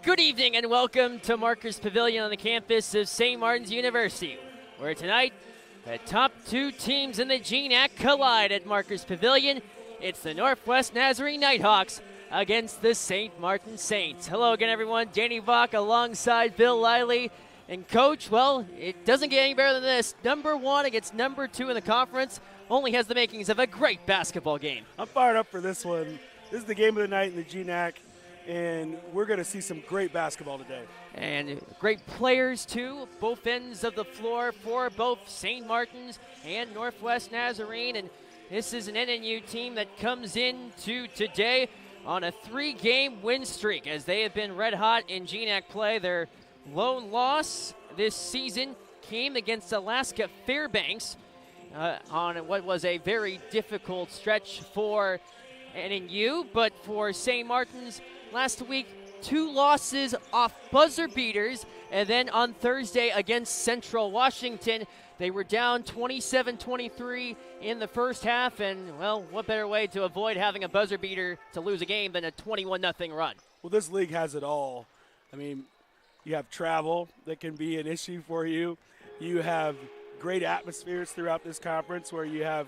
Good evening and welcome to Marcus Pavilion on the campus of St. Martin's University, where tonight the top two teams in the GNAC collide at Marcus Pavilion. It's the Northwest Nazarene Nighthawks against the St. Martin Saints. Hello again, everyone. Danny Vach alongside Bill Lively. And Coach, well, it doesn't get any better than this. Number one against number two in the conference only has the makings of a great basketball game. I'm fired up for this one. This is the game of the night in the GNAC, and we're going to see some great basketball today. And great players, too, both ends of the floor for both St. Martin's and Northwest Nazarene. And this is an NNU team that comes into today on a 3-game win streak, as they have been red hot in GNAC play. Their lone loss this season came against Alaska Fairbanks on what was a very difficult stretch for NNU, but for St. Martin's last week, 2 losses off buzzer beaters, and then on Thursday against Central Washington, they were down 27-23 in the first half, and, well, what better way to avoid having a buzzer beater to lose a game than a 21-0 run? Well, this league has it all. I mean, you have travel that can be an issue for you. You have great atmospheres throughout this conference where you have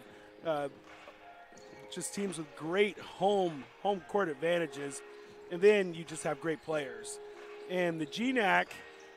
just teams with great home court advantages, and then you just have great players. And the GNAC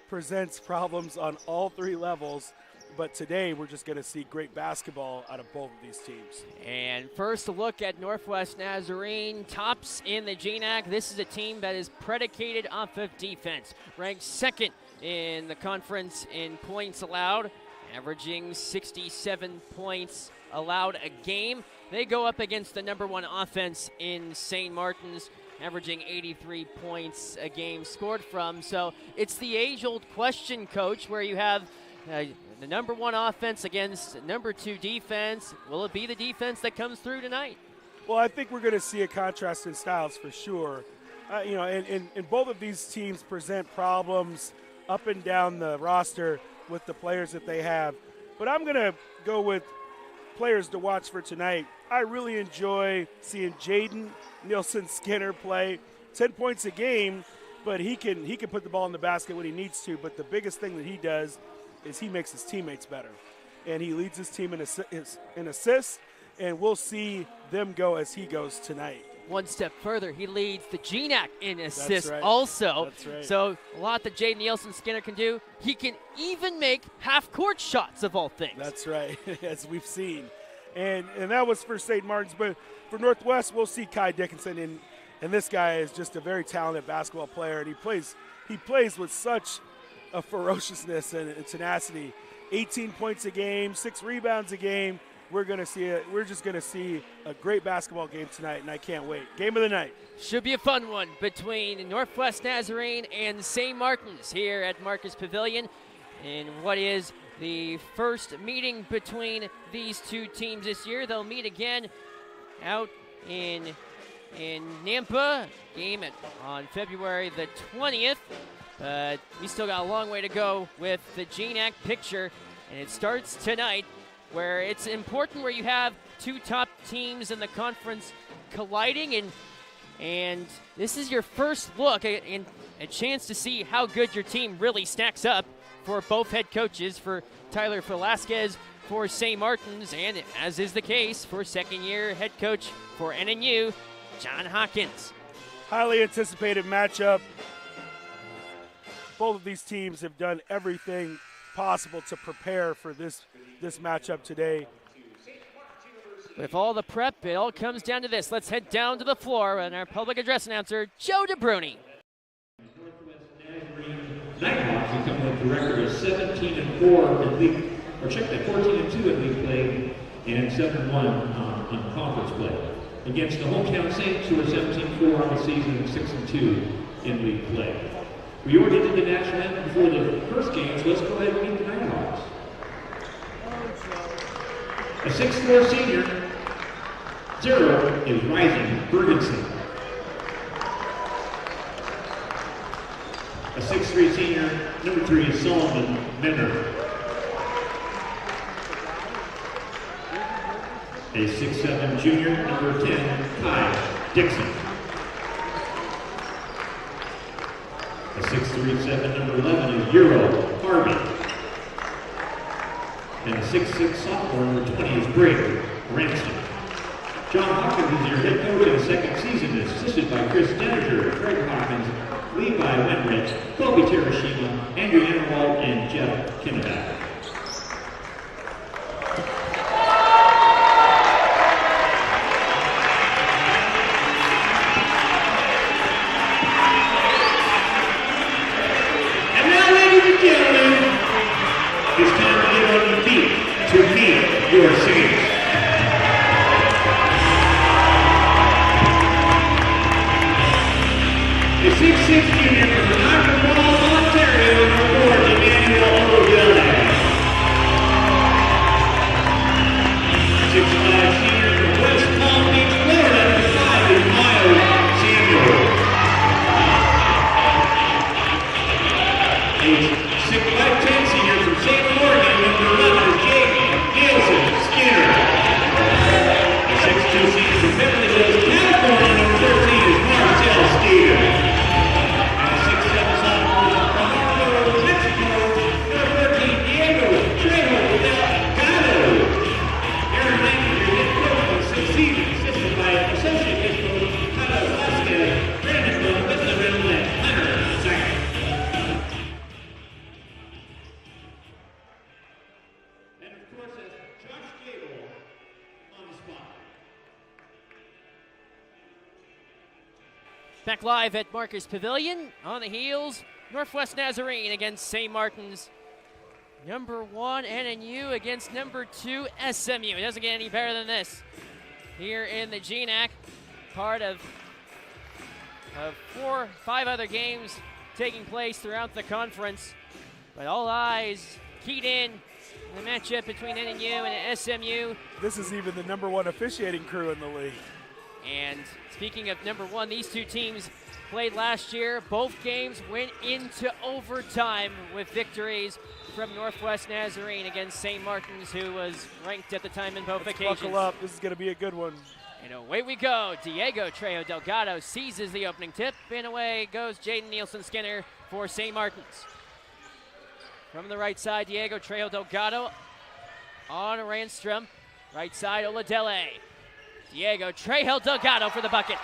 presents problems on all 3 levels, but today we're just going to see great basketball out of both of these teams. And first, a look at Northwest Nazarene, tops in the GNAC. This is a team that is predicated off of defense, ranked second in the conference in points allowed, averaging 67 points allowed a game. They go up against the number 1 offense in St. Martin's, averaging 83 points a game scored from. So it's the age-old question, Coach, where you have the number 1 offense against number 2 defense. Will it be the defense that comes through tonight? Well, I think we're going to see a contrast in styles for sure. And both of these teams present problems up and down the roster with the players that they have. But I'm going to go with players to watch for tonight. I really enjoy seeing Jaden Nielsen-Skinner play. 10 points a game, but he can put the ball in the basket when he needs to. But the biggest thing that he does is he makes his teammates better. And he leads his team in assists, and we'll see them go as he goes tonight. One step further, he leads the GNAC in assists right. also. That's right. So a lot that Jaden Nielsen-Skinner can do. He can even make half-court shots, of all things. That's right, as we've seen. And that was for St. Martin's. But for Northwest, we'll see Kai Dickinson. And this guy is just a very talented basketball player. And he plays with such a ferociousness and tenacity. 18 points a game, 6 rebounds a game. We're just going to see a great basketball game tonight, and I can't wait. Game of the night. Should be a fun one between Northwest Nazarene and St. Martin's here at Marcus Pavilion in what is the first meeting between these two teams this year. They'll meet again out in Nampa, game on February the 20th. We still got a long way to go with the GNAC picture, and it starts tonight, where it's important where you have 2 top teams in the conference colliding, and this is your first look and a chance to see how good your team really stacks up for both head coaches, for Tyler Velasquez for St. Martin's, and as is the case for second-year head coach for NNU, John Hawkins. Highly anticipated matchup. Both of these teams have done everything possible to prepare for this matchup today. With all the prep, it all comes down to this. Let's head down to the floor and our public address announcer, Joe DeBruni. Nighthawks who come with a record of 17-4 in league, or check that, 14-2 in league play and 7-1 on conference play. Against the hometown Saints, who are 17-4 on the season and 6-2 in league play. We already did the national anthem before the first game, so let's go ahead and meet the Nighthawks. A 6'4 senior, 0 is Rising Bergensen. A 6'3 senior, number 3 is Solomon Menner. A 6'7 junior, number 10, Kai Dixon. A 6'3", number 11 is Euro Harvey. And the 6'6" sophomore, number 20 is Brady Ransom. John Hawkins is your head coach in the second season, assisted by Chris Denninger, Craig Hawkins, Levi Wenrich, Kobe Terashima, Andrew Interwald, and Jeff Kinneback. And now, ladies and gentlemen, it's time to get on your feet to meet your singers. The 6'6" junior from Niagara Falls, Ontario, number 4, Emmanuel O'Donnell. 6'5" senior from West Palm Beach, Florida, number 5 is Miles Samuel. 6'10" senior from St. Morgan, number 11 is Jake Nielsen Skinner. The 6'2" senior from Beverly Hills, California, number 13 is Marcel Steele. Back live at Marcus Pavilion. On the heels, Northwest Nazarene against St. Martin's. Number 1 NNU against number 2 SMU. It doesn't get any better than this. Here in the GNAC, part of 5 other games taking place throughout the conference. But all eyes keyed in the matchup between NNU and SMU. This is even the number 1 officiating crew in the league. And speaking of number 1, these two teams played last year. Both games went into overtime with victories from Northwest Nazarene against St. Martin's, who was ranked at the time in both occasions. Buckle up. This is going to be a good one. And away we go. Diego Trejo Delgado seizes the opening tip, and away goes Jaden Nielsen Skinner for St. Martin's. From the right side, Diego Trejo Delgado on Randstrom. Right side, Oladele. Diego Trejo Delgado for the bucket.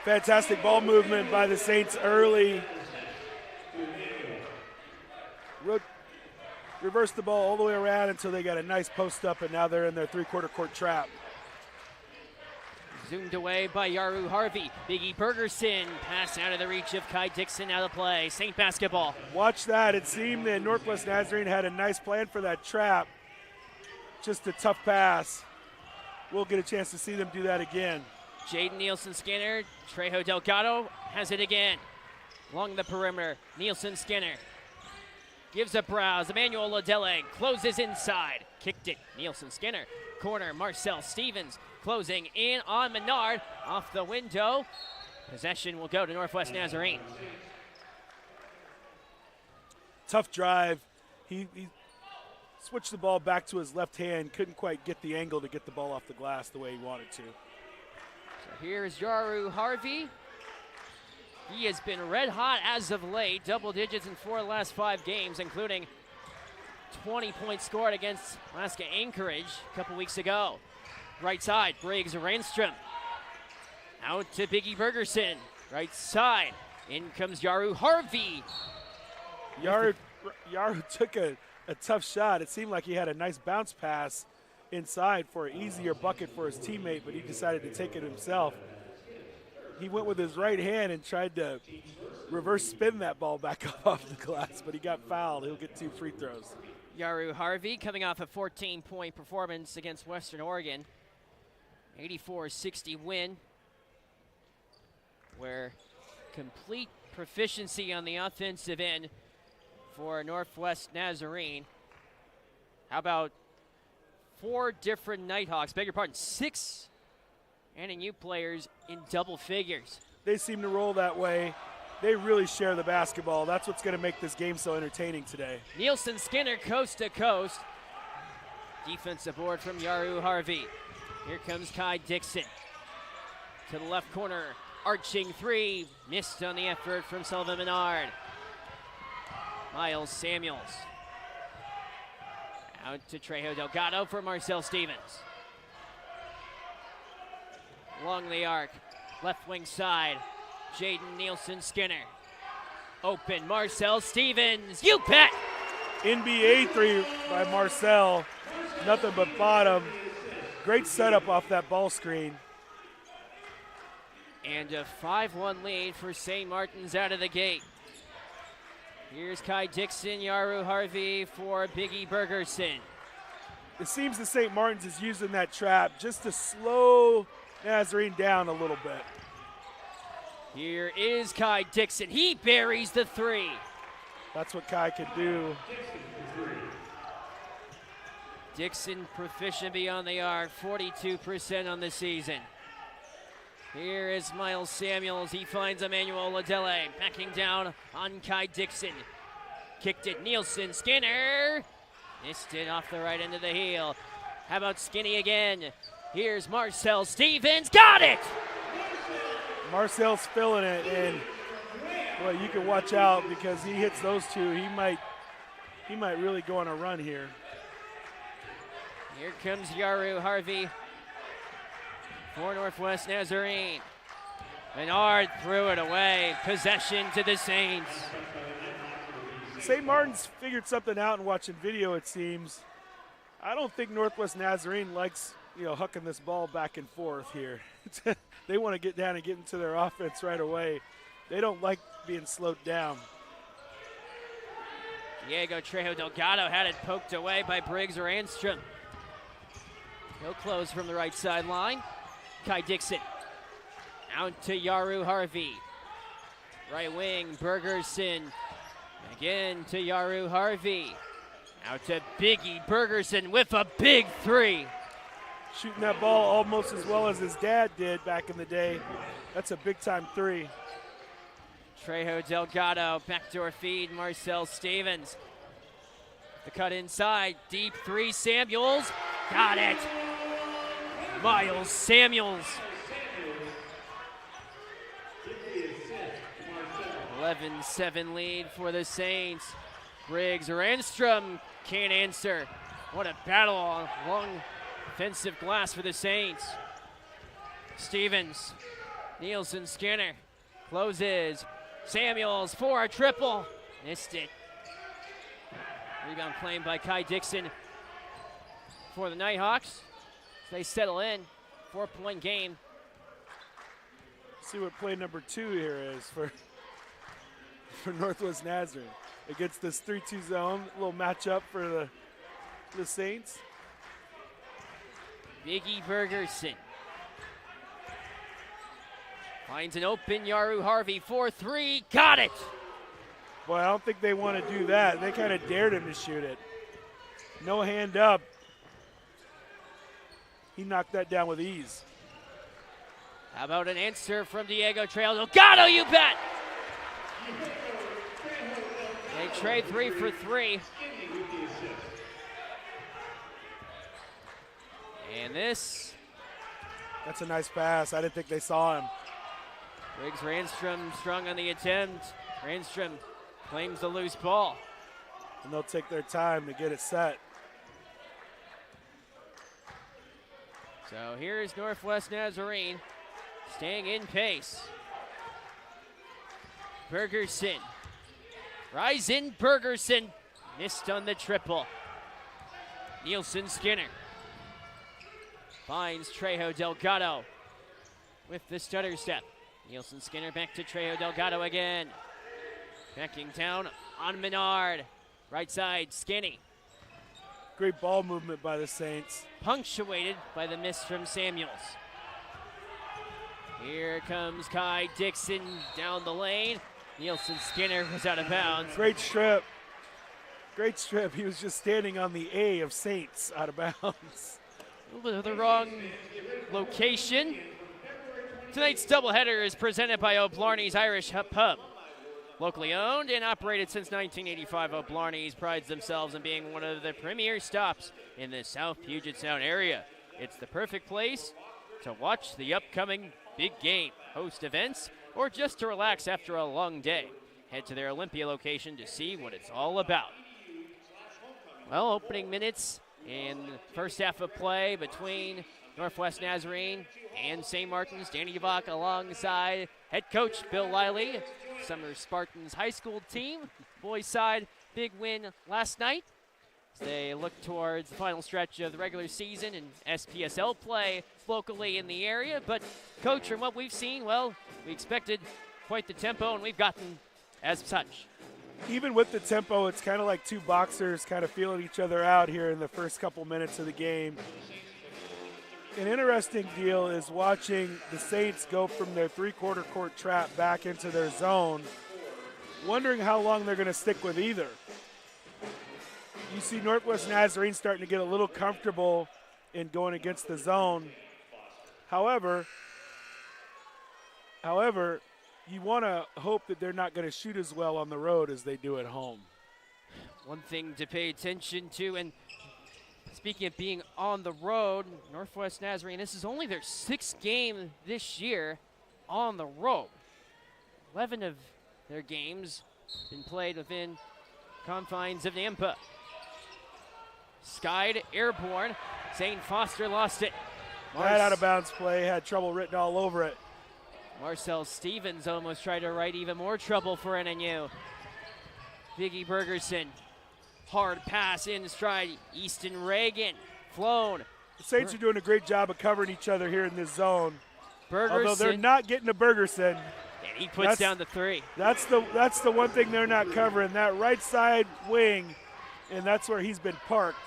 Fantastic ball movement by the Saints early. Reversed the ball all the way around until they got a nice post up, and now they're in their 3/4 court trap. Zoomed away by Yaru Harvey. Biggie Bergerson, pass out of the reach of Kai Dixon, out of play. Saint basketball. Watch that. It seemed that Northwest Nazarene had a nice plan for that trap. Just a tough pass. We'll get a chance to see them do that again. Jaden Nielsen Skinner, Trejo Delgado has it again. Along the perimeter, Nielsen Skinner gives a browse. Emmanuel Ladele closes inside. Kicked it, Nielsen Skinner. Corner, Marcel Stevens closing in on Menard. Off the window. Possession will go to Northwest Nazarene. Tough drive. He switched the ball back to his left hand. Couldn't quite get the angle to get the ball off the glass the way he wanted to. So here is Yaru Harvey. He has been red hot as of late. Double digits in 4 of the last 5 games, including 20 points scored against Alaska Anchorage a couple weeks ago. Right side, Briggs Randstrom. Out to Biggie Bergerson. Right side, in comes Yaru Harvey. Yaru took a tough shot. It seemed like he had a nice bounce pass inside for an easier bucket for his teammate, but he decided to take it himself. He went with his right hand and tried to reverse spin that ball back up off the glass, but he got fouled. He'll get 2 free throws. Yaru Harvey coming off a 14-point performance against Western Oregon. 84-60 win, where complete proficiency on the offensive end for Northwest Nazarene. How about 4 different Nighthawks, beg your pardon, 6 NNU players in double figures. They seem to roll that way. They really share the basketball. That's what's going to make this game so entertaining today. Nielsen Skinner coast to coast. Defensive board from Yaru Harvey. Here comes Kai Dixon. To the left corner, arching three, missed on the effort from Sullivan Menard. Miles Samuels. Out to Trejo Delgado for Marcel Stevens. Along the arc, left wing side, Jaden Nielsen Skinner. Open, Marcel Stevens, you bet! NBA three by Marcel, nothing but bottom. Great setup off that ball screen. And a 5-1 lead for St. Martin's out of the gate. Here's Kai Dixon, Yaru Harvey for Biggie Bergerson. It seems that St. Martin's is using that trap just to slow Nazarene down a little bit. Here is Kai Dixon. He buries the three. That's what Kai can do. Dixon proficient beyond the arc, 42% on the season. Here is Miles Samuels. He finds Emmanuel Ladele backing down on Kai Dixon. Kicked it, Nielsen Skinner. Missed it off the right end of the heel. How about Skinny again? Here's Marcel Stevens. Got it! Marcel's filling it, and well, you can watch out because he hits those two. He might really go on a run here. Here comes Yaru Harvey for Northwest Nazarene. Menard threw it away. Possession to the Saints. St. Martin's figured something out in watching video, it seems. I don't think Northwest Nazarene likes, hucking this ball back and forth here. They want to get down and get into their offense right away. They don't like being slowed down. Diego Trejo Delgado had it poked away by Briggs or Anstrom. He'll close from the right sideline. Kai Dixon out to Yaru Harvey. Right wing, Bergerson. Again to Yaru Harvey. Out to Biggie Bergerson with a big three. Shooting that ball almost as well as his dad did back in the day. That's a big-time three. Trejo Delgado, backdoor feed, Marcel Stevens. The cut inside, deep three, Samuels. Got it! Miles Samuels. 11-7 lead for the Saints. Briggs or Anstrom can't answer. What a battle along defensive glass for the Saints. Stevens, Nielsen Skinner, closes. Samuels for a triple. Missed it. Rebound claimed by Kai Dixon for the Nighthawks. They settle in. 4-point game. See what play number 2 here is for Northwest Nazarene. Against this 3-2 zone, a little matchup for the Saints. Biggie Bergerson finds an open Yaru Harvey for three. Got it! Boy, I don't think they want to do that. They kind of dared him to shoot it. No hand up. He knocked that down with ease. How about an answer from Diego Trejo Delgado, you bet! They trade 3 for 3. And this. That's a nice pass. I didn't think they saw him. Briggs Ranstrom strung on the attempt. Ranstrom claims the loose ball. And they'll take their time to get it set. So here's Northwest Nazarene staying in pace. Bergerson. Rising Bergerson. Missed on the triple. Nielsen Skinner. Finds Trejo Delgado with the stutter step. Nielsen Skinner back to Trejo Delgado again. Backing down on Menard. Right side, Skinny. Great ball movement by the Saints. Punctuated by the miss from Samuels. Here comes Kai Dixon down the lane. Nielsen Skinner was out of bounds. Great strip. Great strip. He was just standing on the A of Saints out of bounds. A little bit of the wrong location. Tonight's doubleheader is presented by O'Blarney's Irish Pub. Locally owned and operated since 1985, O'Blarney's prides themselves in being one of the premier stops in the South Puget Sound area. It's the perfect place to watch the upcoming big game, host events, or just to relax after a long day. Head to their Olympia location to see what it's all about. Well, opening minutes in the first half of play between Northwest Nazarene and St. Martin's. Danny Devach alongside head coach Bill Lively, Summer Spartans high school team. Boys side, big win last night. They look towards the final stretch of the regular season and SPSL play locally in the area. But, Coach, from what we've seen, well, we expected quite the tempo, and we've gotten as such. Even with the tempo, it's kind of like two boxers kind of feeling each other out here in the first couple minutes of the game. An interesting deal is watching the Saints go from their three-quarter court trap back into their zone, wondering how long they're going to stick with either. You see Northwest Nazarene starting to get a little comfortable in going against the zone. However, you want to hope that they're not going to shoot as well on the road as they do at home. One thing to pay attention to, and speaking of being on the road, Northwest Nazarene, this is only their sixth game this year on the road. 11 of their games been played within confines of Nampa. Skied, airborne. Zane Foster lost it. That out of bounds play had trouble written all over it. Marcel Stevens almost tried to write even more trouble for NNU. Biggie Bergerson. Hard pass in stride. Easton Reagan. Flown. The Saints are doing a great job of covering each other here in this zone. Bergerson. Although they're not getting to Bergerson. And he puts down the three. That's the one thing they're not covering. That right side wing, and that's where he's been parked.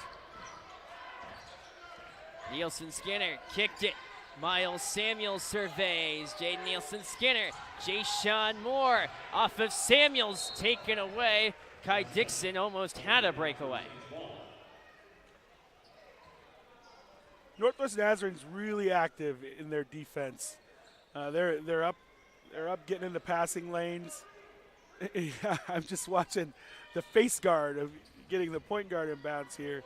Nielsen Skinner kicked it. Miles Samuels surveys. Jaden Nielsen Skinner. Jay-Sean Moore off of Samuels, taken away. Kai Dixon almost had a breakaway. Northwest Nazarene's really active in their defense. They're up getting in the passing lanes. I'm just watching the face guard of getting the point guard in bounds here.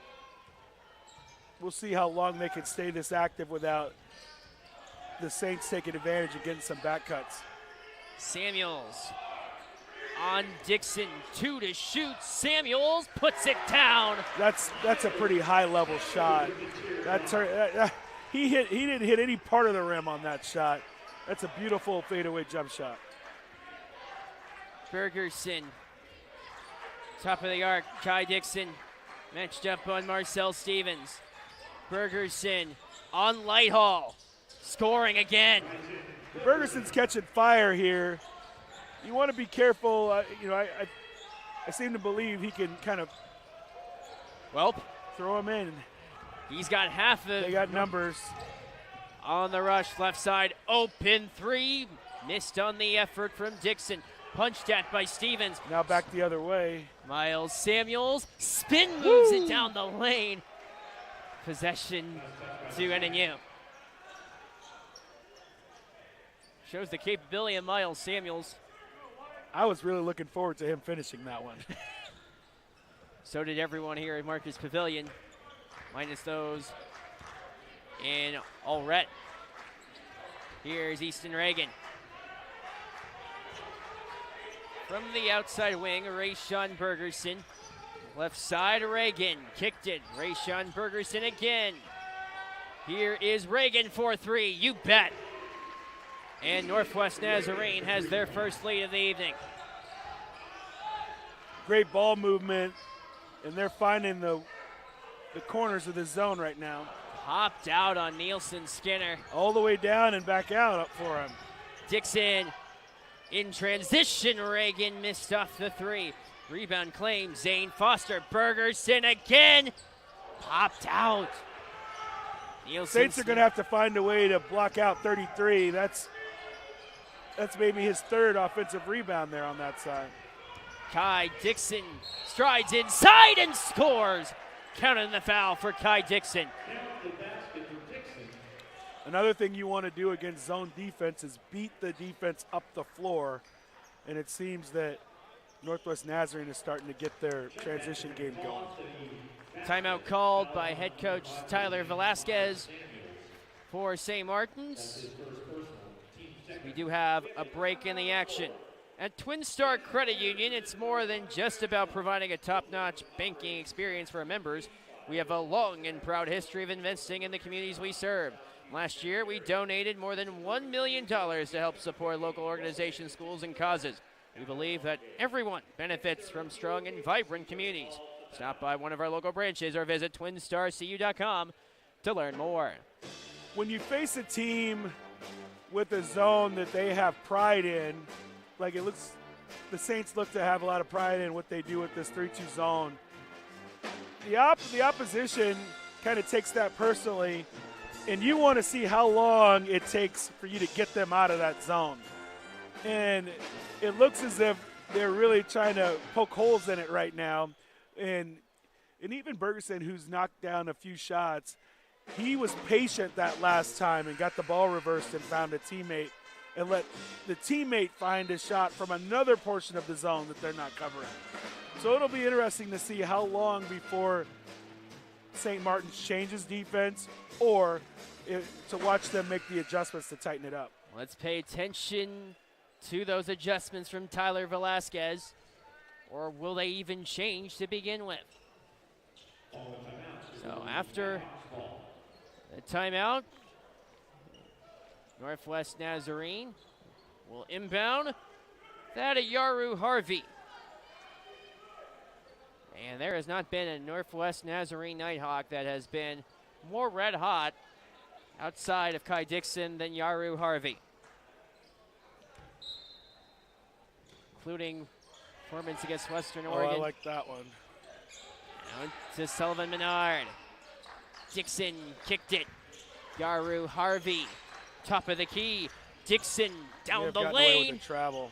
We'll see how long they can stay this active without the Saints taking advantage of getting some back cuts. Samuels on Dixon, 2 to shoot. Samuels puts it down. That's a pretty high level shot. He didn't hit any part of the rim on that shot. That's a beautiful fadeaway jump shot. Bergerson, top of the arc. Kai Dixon matched up on Marcel Stevens. Bergerson on Lighthall, scoring again. Bergerson's catching fire here. You want to be careful. I seem to believe he can kind of throw him in. He's got half of. They got numbers. On the rush, left side, open three. Missed on the effort from Dixon. Punched at by Stevens. Now back the other way. Miles Samuels, spin moves it down the lane. Possession to NNU. Shows the capability of Miles Samuels. I was really looking forward to him finishing that one. So did everyone here at Marcus Pavilion, minus those in Allred. Here's Easton Reagan. From the outside wing, Rayshawn Bergerson. Left side, Reagan. Kicked it. Rayshawn Bergerson again. Here is Reagan for three. You bet. And Northwest Nazarene has their first lead of the evening. Great ball movement, and they're finding the corners of the zone right now. Popped out on Nielsen Skinner. All the way down and back out up for him. Dixon in transition. Reagan missed off the three. Rebound claim, Zane Foster. Bergerson again. Popped out. Nielsen Saints are going to have to find a way to block out 33. That's maybe his third offensive rebound there on that side. Kai Dixon strides inside and scores. Counting the foul for Kai Dixon. Another thing you want to do against zone defense is beat the defense up the floor. And it seems that Northwest Nazarene is starting to get their transition game going. Timeout called by head coach Tyler Velasquez for St. Martin's. we do have a break in the action. At Twin Star Credit Union, it's more than just about providing a top-notch banking experience for our members. We have a long and proud history of investing in the communities we serve. Last year, we donated more than $1 million to help support local organizations, schools, and causes. We believe that everyone benefits from strong and vibrant communities. Stop by one of our local branches or visit twinstarcu.com to learn more. When you face a team with a zone that they have pride in, like the Saints look to have a lot of pride in what they do with this 3-2 zone. The opposition kind of takes that personally, and you want to see how long it takes for you to get them out of that zone. And it looks as if they're really trying to poke holes in it right now. And even Bergerson, who's knocked down a few shots, he was patient that last time and got the ball reversed and found a teammate and let the teammate find a shot from another portion of the zone that they're not covering. So it'll be interesting to see how long before St. Martin's changes defense or to watch them make the adjustments to tighten it up. Let's pay attention to those adjustments from Tyler Velasquez, or will they even change to begin with? So after the timeout, Northwest Nazarene will inbound that at Yaru Harvey. And there has not been a Northwest Nazarene Nighthawk that has been more red hot outside of Kai Dixon than Yaru Harvey, including performance against Western Oregon. I like that one. Now to Sullivan Menard. Dixon kicked it. Yaru Harvey, top of the key. Dixon down the lane. Travel.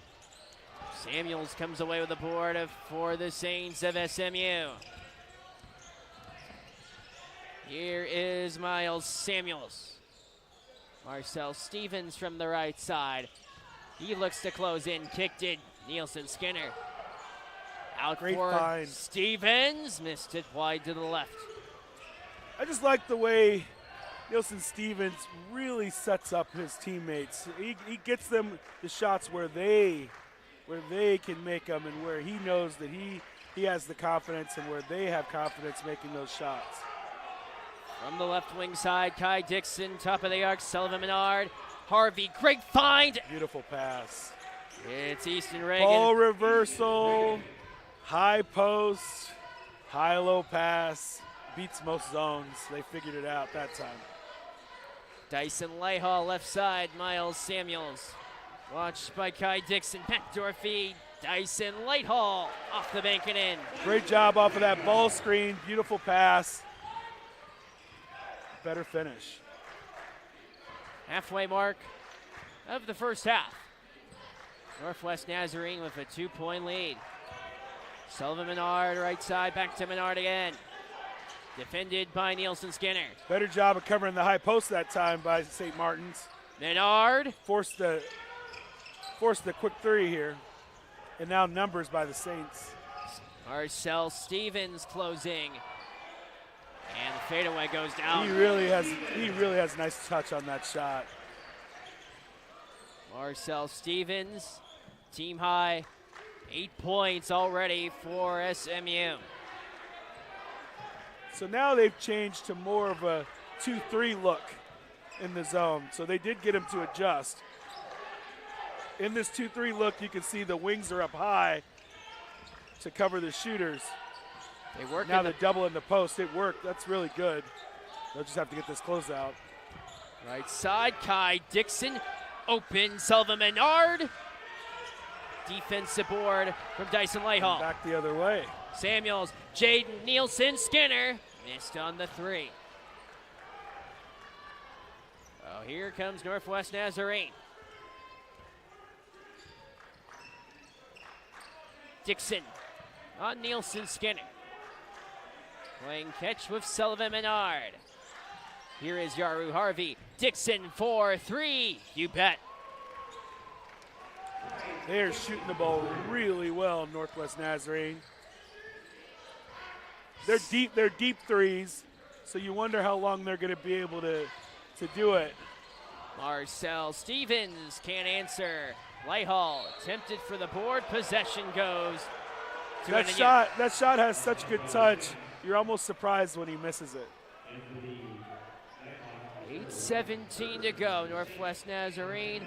Samuels comes away with the board for the Saints of SMU. Here is Miles Samuels. Marcel Stevens from the right side. He looks to close in, kicked it. Nielsen Skinner. Out Great for find. Stevens, missed it wide to the left. I just like the way Nielsen Stevens really sets up his teammates. He gets them the shots where they can make them and where he knows that he has the confidence and where they have confidence making those shots. From the left wing side, Kai Dixon, top of the arc, Sullivan Menard. Harvey, great find. Beautiful pass. It's Easton Reagan. Ball reversal, high post, high-low pass. Beats most zones. They figured it out that time. Dyson Layhall, left side, Miles Samuels. Watched by Kai Dixon, backdoor feed. Dyson Lighthall off the bank and in. Great job off of that ball screen. Beautiful pass. Better finish. Halfway mark of the first half. Northwest Nazarene with a 2-point lead. Sullivan Menard, right side, back to Menard again. Defended by Nielsen Skinner. Better job of covering the high post that time by St. Martin's. Menard. Forced the quick three here. And now numbers by the Saints. Marcel Stevens closing. And the fadeaway goes down. He really has a nice touch on that shot. Marcel Stevens, team high, 8 points already for SMU. So now they've changed to more of a 2-3 look in the zone. So they did get him to adjust. In this 2-3 look, you can see the wings are up high to cover the shooters. They work now the double in the post. It worked. That's really good. They'll just have to get this closeout. Right side, Kai Dixon. Open, Sullivan Menard. Defensive board from Dyson Layhall. Back the other way. Samuels, Jaden Nielsen Skinner. Missed on the three. Oh, here comes Northwest Nazarene. Dixon on Nielsen Skinner. Playing catch with Sullivan Menard. Here is Yaru Harvey. Dixon for three. You bet. They're shooting the ball really well, Northwest Nazarene. They're deep threes, so you wonder how long they're going to be able to do it. Marcel Stevens can't answer. Lighthall tempted for the board. Possession goes to That shot has such good touch. You're almost surprised when he misses it. 8:17 to go. Northwest Nazarene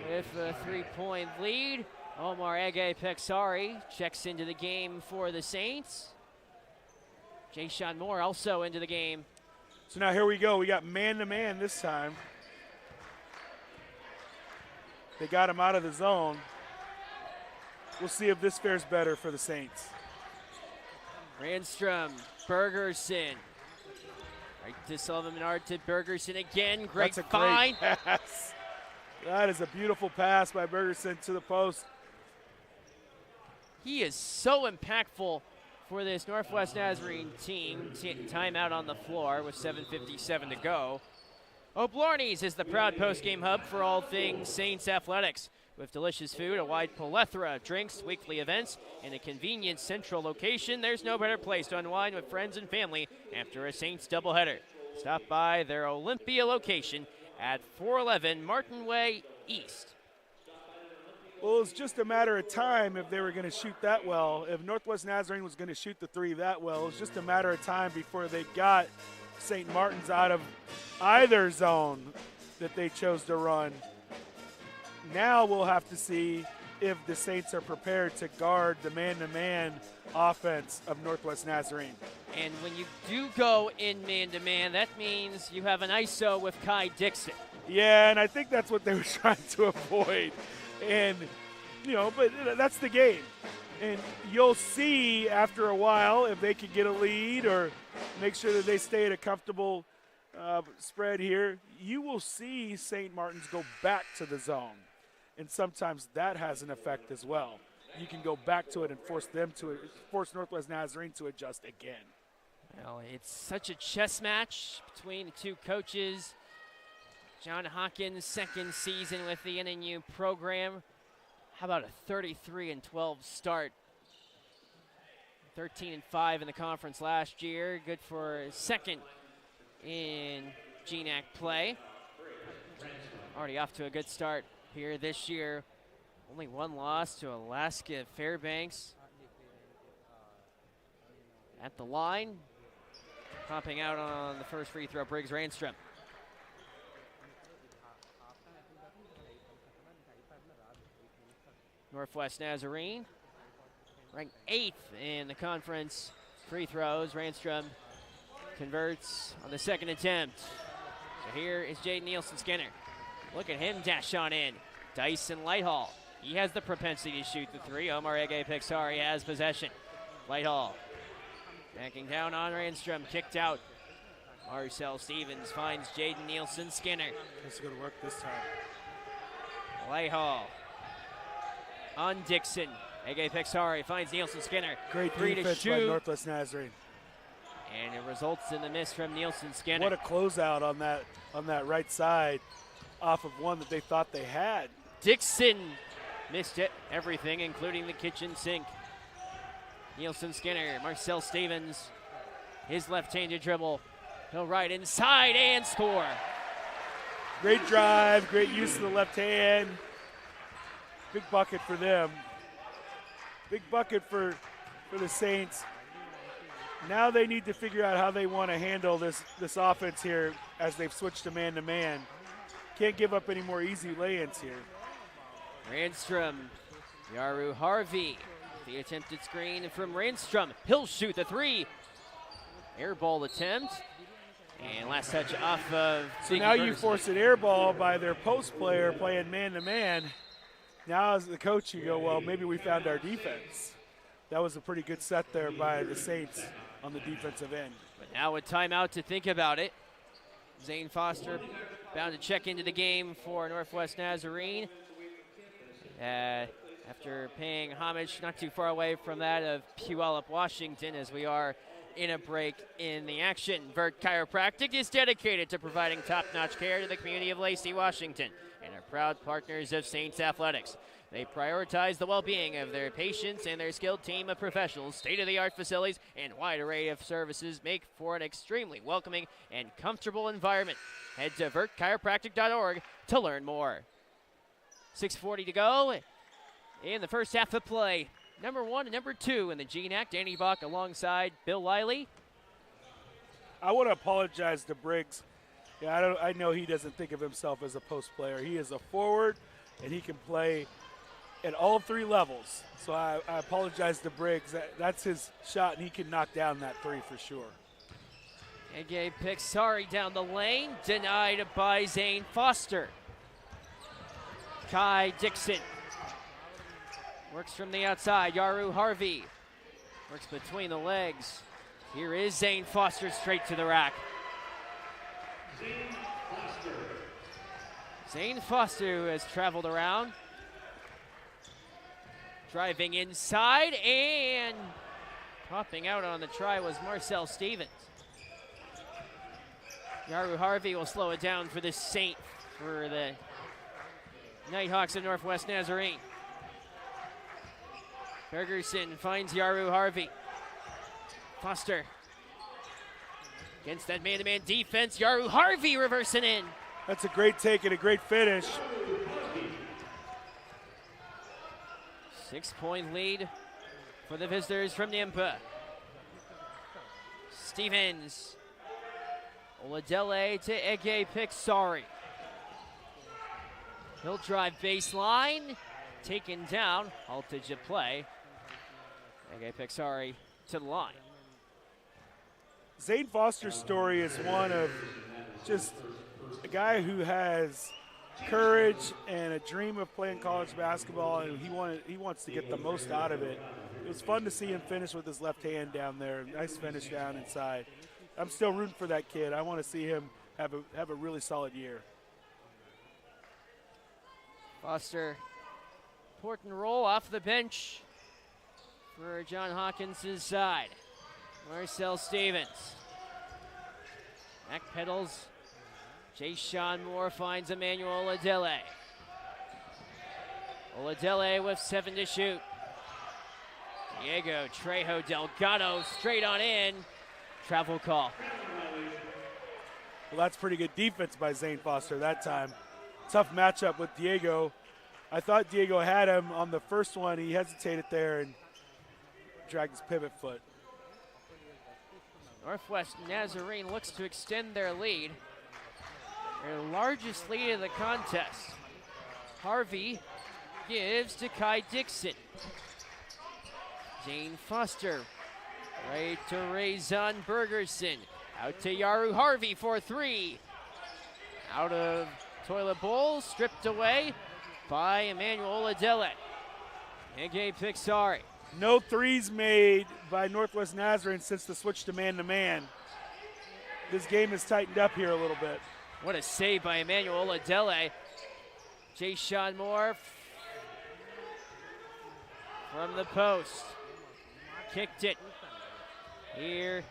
with a 3-point lead. Omar Ege-Peksari checks into the game for the Saints. Jay-Sean Moore also into the game. So now here we go. We got man-to-man this time. They got him out of the zone. We'll see if this fares better for the Saints. Randstrom, Bergerson. Right to Sullivan Menard to Bergerson again. Great find. Pass. That is a beautiful pass by Bergerson to the post. He is so impactful for this Northwest Nazarene team. Timeout on the floor with 7:57 to go. O'Blarney's is the proud post-game hub for all things Saints athletics. With delicious food, a wide plethora of drinks, weekly events, and a convenient central location, there's no better place to unwind with friends and family after a Saints doubleheader. Stop by their Olympia location at 411 Martin Way East. Well, it was just a matter of time if they were going to shoot that well. If Northwest Nazarene was going to shoot the three that well, it was just a matter of time before they got St. Martin's out of either zone that they chose to run. Now we'll have to see if the Saints are prepared to guard the man-to-man offense of Northwest Nazarene. And when you do go in man-to-man, that means you have an ISO with Kai Dixon. Yeah, and I think that's what they were trying to avoid. And, you know, but that's the game. And you'll see after a while if they can get a lead or make sure that they stay at a comfortable spread here. You will see St. Martin's go back to the zone. And sometimes that has an effect as well. You can go back to it and force Northwest Nazarene to adjust again. Well, it's such a chess match between the two coaches. John Hawkins' second season with the NNU program. How about a 33-12 start? 13-5 in the conference last year. Good for second in GNAC play. Already off to a good start here this year. Only one loss to Alaska Fairbanks. At the line, popping out on the first free throw, Briggs Randstrom. Northwest Nazarene ranked 8th in the conference free throws. Randstrom converts on the second attempt. So here is Jaden Nielsen-Skinner. Look at him dash on in. Dyson Lighthall. He has the propensity to shoot the three. Omar Ege-Peksari has possession. Lighthall backing down on Randstrom. Kicked out. Marcel Stevens finds Jaden Nielsen-Skinner. Has to go to work this time. Lighthall on Dixon. Ege-Peksari finds Nielsen-Skinner. Great Free defense to by shoot. Northwest Nazarene. And it results in the miss from Nielsen-Skinner. What a closeout on that right side off of one that they thought they had. Dixon missed it, everything, including the kitchen sink. Nielsen-Skinner, Marcel Stevens, his left-handed dribble. He'll right inside and score. Great drive, great use of the left hand. Big bucket for them. Big bucket for the Saints. Now they need to figure out how they want to handle this offense here as they've switched to man-to-man. Can't give up any more easy lay-ins here. Randstrom, Yaru Harvey, the attempted screen from Randstrom. He'll shoot the three. Air ball attempt. And last touch off of So now you force an air ball by their post player playing man-to-man. Now as the coach, you go, well, maybe we found our defense. That was a pretty good set there by the Saints on the defensive end. But now a timeout to think about it. Zane Foster bound to check into the game for Northwest Nazarene. After paying homage not too far away from that of Puyallup, Washington, as we are in a break in the action. Vert Chiropractic is dedicated to providing top-notch care to the community of Lacey, Washington, and are proud partners of Saints Athletics. They prioritize the well-being of their patients and their skilled team of professionals. State-of-the-art facilities and wide array of services make for an extremely welcoming and comfortable environment. Head to vertchiropractic.org to learn more. 6:40 to go in the first half of play. Number 1 and number 2 in the GNAC. Danny Bach alongside Bill Lively. I want to apologize to Briggs. Yeah, I know he doesn't think of himself as a post player. He is a forward, and he can play at all 3 levels. So I apologize to Briggs. That's his shot, and he can knock down that 3 for sure. Ege Pixari down the lane, denied by Zane Foster. Kai Dixon works from the outside. Yaru Harvey works between the legs. Here is Zane Foster straight to the rack. Zane Foster, who has traveled around. Driving inside, and popping out on the try was Marcel Stevens. Yaru Harvey will slow it down for the Saint for the Nighthawks of Northwest Nazarene. Bergerson finds Yaru Harvey. Foster against that man-to-man defense. Yaru Harvey reversing in. That's a great take and a great finish. 6-point lead for the visitors from Nampa. Stevens. Oladele to Ege Pixari. He'll drive baseline. Taken down. Haltage of play. Ege Pixari to the line. Zane Foster's story is one of just a guy who has courage and a dream of playing college basketball, and he wants to get the most out of it. It was fun to see him finish with his left hand down there. Nice finish down inside. I'm still rooting for that kid. I want to see him have a really solid year. Foster, important roll off the bench for John Hawkins' side. Marcel Stevens. Back pedals. Jay Sean Moore finds Emmanuel Oladele. Oladele with 7 to shoot. Diego Trejo Delgado straight on in. Travel call. Well, that's pretty good defense by Zane Foster that time. Tough matchup with Diego. I thought Diego had him on the first one. He hesitated there and dragged his pivot foot. Northwest Nazarene looks to extend their lead. Their largest lead of the contest. Harvey gives to Kai Dixon. Zane Foster right to Rayzon Bergerson. Out to Yaru Harvey for 3. Out of toilet bowl, stripped away by Emmanuel Oladele. Ege Pixari. No threes made by Northwest Nazarene since the switch to man-to-man. This game has tightened up here a little bit. What a save by Emmanuel Oladele. Jay Sean Moore from the post. Kicked it. Here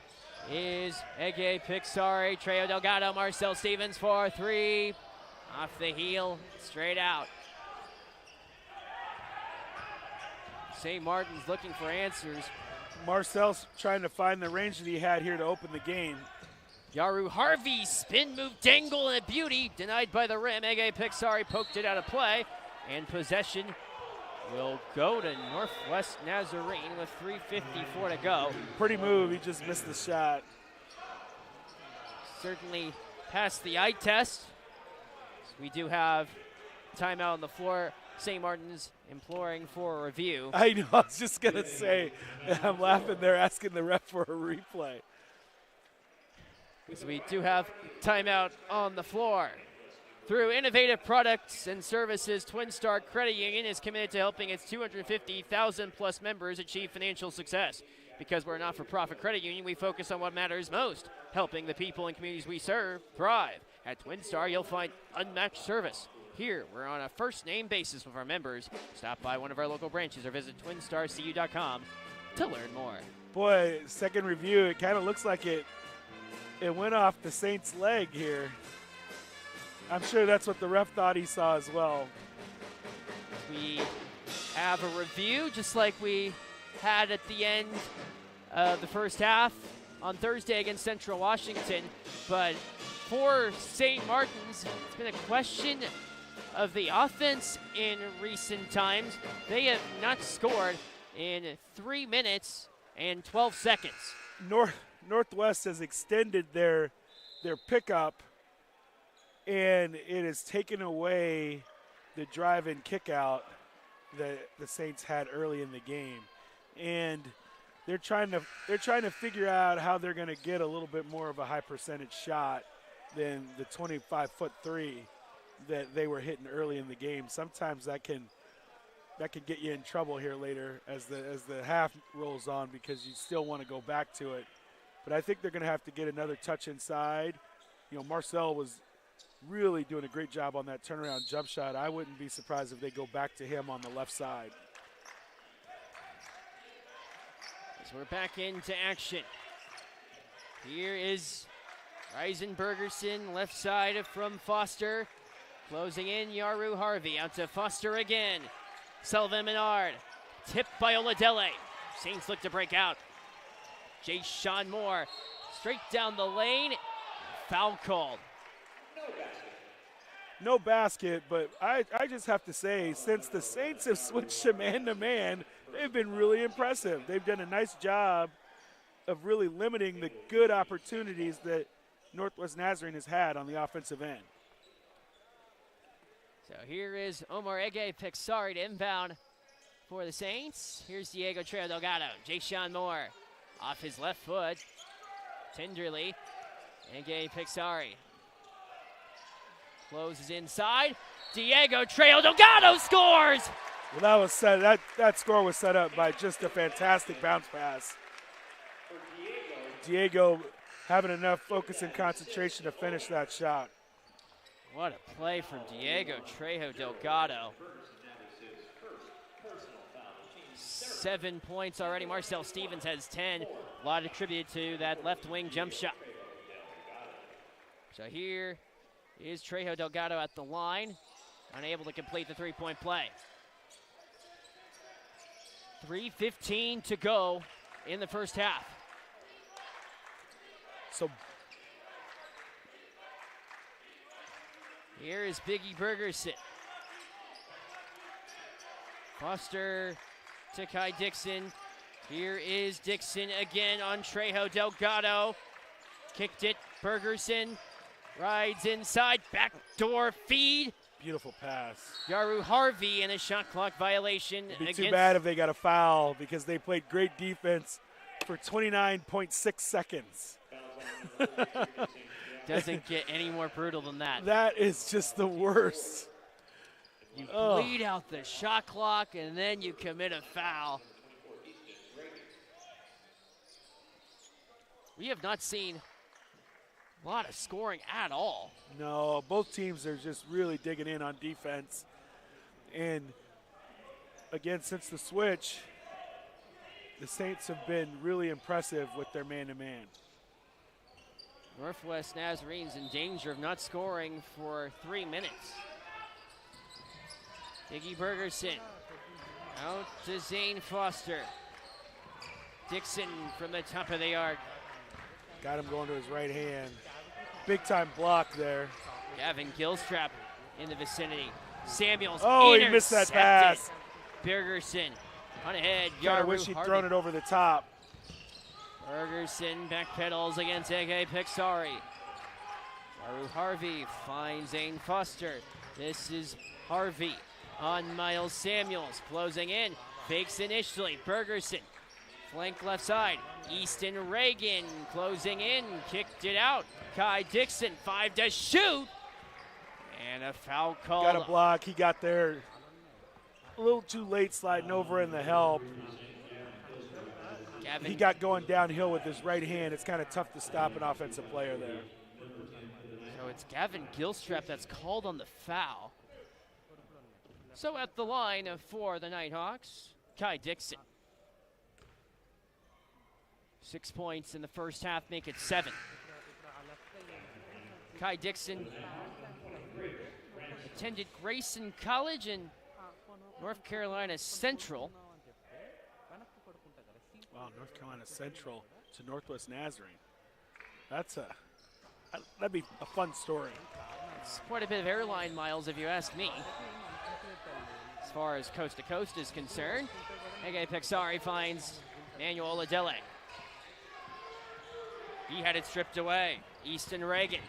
is Ege Pixari. Trejo Delgado, Marcel Stevens for 3. Off the heel, straight out. St. Martin's looking for answers. Marcel's trying to find the range that he had here to open the game. Yaru Harvey, spin move, dangle, and a beauty. Denied by the rim. Ege Pixari poked it out of play. And possession will go to Northwest Nazarene with 3:54 to go. Pretty move, he just missed the shot. Certainly passed the eye test. We do have timeout on the floor. St. Martin's imploring for a review. I know, I was just going to say, I'm laughing there asking the ref for a replay. So we do have timeout on the floor. Through innovative products and services, Twin Star Credit Union is committed to helping its 250,000 plus members achieve financial success. Because we're a not-for-profit credit union, we focus on what matters most, helping the people and communities we serve thrive. At Twin Star, you'll find unmatched service. Here, we're on a first-name basis with our members. Stop by one of our local branches or visit twinstarcu.com to learn more. Boy, second review, it kind of looks like it went off the Saints' leg here. I'm sure that's what the ref thought he saw as well. We have a review, just like we had at the end of the first half on Thursday against Central Washington. But for St. Martin's, it's been a question of the offense in recent times. They have not scored in 3 minutes and 12 seconds. Northwest has extended their pickup, and it has taken away the drive-in kick-out that the Saints had early in the game. And they're trying to figure out how they're going to get a little bit more of a high percentage shot than the 25-foot three that they were hitting early in the game. Sometimes that can get you in trouble here later as the half rolls on, because you still want to go back to it. But I think they're going to have to get another touch inside. You know, Marcel was really doing a great job on that turnaround jump shot. I wouldn't be surprised if they go back to him on the left side. So we're back into action. Here is Reisenbergerson, left side from Foster. Closing in, Yaru Harvey. Out to Foster again. Sullivan Menard. Tipped by Oladele. Saints look to break out. Jay Sean Moore. Straight down the lane. Foul called. No basket, but I just have to say, since the Saints have switched to man-to-man, they've been really impressive. They've done a nice job of really limiting the good opportunities that Northwest Nazarene has had on the offensive end. So here is Omar Ege Pixari to inbound for the Saints. Here's Diego Trejo Delgado. Jay Sean Moore off his left foot. Tenderly. Ege Pixari. Closes inside. Diego Trejo Delgado scores! Well, that score was set up by just a fantastic bounce pass. Diego having enough focus and concentration to finish that shot. What a play from Diego Trejo Delgado. 7 points already. Marcel Stevens has 10. A lot attributed to that left wing jump shot. So here is Trejo Delgado at the line, unable to complete the three-point play. 3:15 to go in the first half. So here is Biggie Bergerson. Foster to Kai Dixon. Here is Dixon again on Trejo Delgado. Kicked it, Bergerson. Rides inside, backdoor feed. Beautiful pass. Yaru Harvey in a shot clock violation. It'd be too bad if they got a foul, because they played great defense for 29.6 seconds. Doesn't get any more brutal than that. That is just the worst. You bleed out the shot clock and then you commit a foul. We have not seen a lot of scoring at all. No, both teams are just really digging in on defense. And again, since the switch, the Saints have been really impressive with their man-to-man. Northwest Nazarene's in danger of not scoring for 3 minutes. Biggie Bergerson out to Zane Foster. Dixon from the top of the arc. Got him going to his right hand. Big time block there. Gavin Gilstrap in the vicinity. Samuels he missed that pass. Bergerson on ahead. I wish he'd thrown it over the top. Bergerson backpedals against Ege Pixari. Yaru Harvey finds Zane Foster. This is Harvey on Miles Samuels. Closing in. Fakes initially. Bergerson. Flank left side. Easton Reagan closing in. Kicked it out. Kai Dixon, 5 to shoot. And a foul call. Got a block. He got there a little too late, sliding over in the help. He got going downhill with his right hand. It's kind of tough to stop an offensive player there. So it's Gavin Gilstrap that's called on the foul. So at the line for the Nighthawks, Kai Dixon. 6 points in the first half, make it 7. Kai Dixon attended Grayson College and North Carolina Central. Wow, North Carolina Central to Northwest Nazarene. That'd be a fun story. It's quite a bit of airline miles, if you ask me, as far as coast to coast is concerned. Ege Pexari finds Manuel Adele. He had it stripped away. Easton Reagan.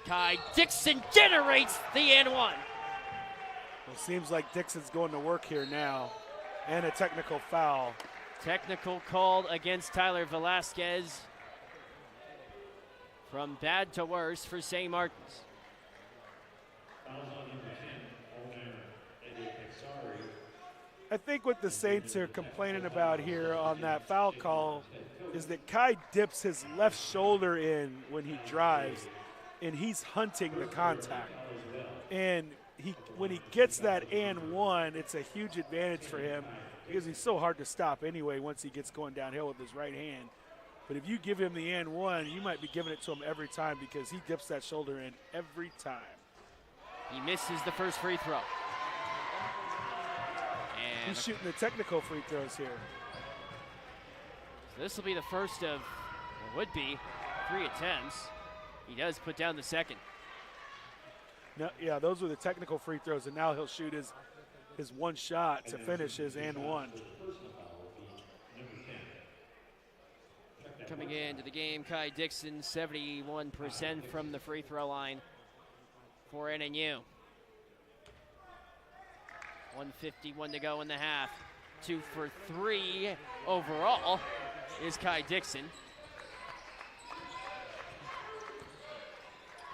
Kai Dixon generates the and one. Well, it seems like Dixon's going to work here now, and a technical foul. Technical called against Tyler Velasquez. From bad to worse for St. Martin's. I think what the Saints are complaining about here on that foul call is that Kai dips his left shoulder in when he drives, and he's hunting the contact. And when he gets that and one, it's a huge advantage for him because he's so hard to stop anyway once he gets going downhill with his right hand. But if you give him the and one, you might be giving it to him every time because he dips that shoulder in every time. He misses the first free throw. And he's shooting the technical free throws here. So this will be the first of, or would be, 3 attempts. He does put down the second. No, yeah, those were the technical free throws, and now he'll shoot his one shot to finish his and one. Coming into the game, Kai Dixon, 71% from the free throw line for NNU. 1:51 to go in the half. 2 for 3 overall is Kai Dixon.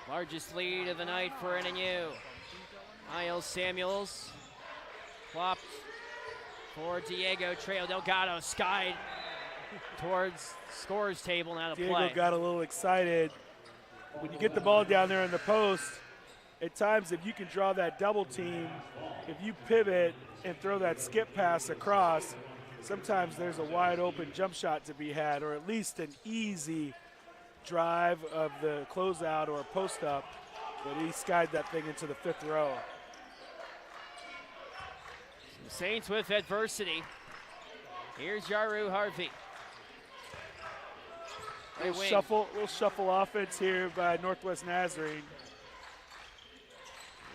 Largest lead of the night for NNU. Miles Samuels flopped for Diego Trejo Delgado, skied towards scores table, now to Diego play. got a little excited. When you get the ball down there in the post, at times if you can draw that double team, if you pivot and throw that skip pass across, sometimes there's a wide open jump shot to be had, or at least an easy drive of the closeout or a post up, but he skied that thing into the 5th row. The Saints with adversity. Here's Yaru Harvey. Little shuffle offense here by Northwest Nazarene.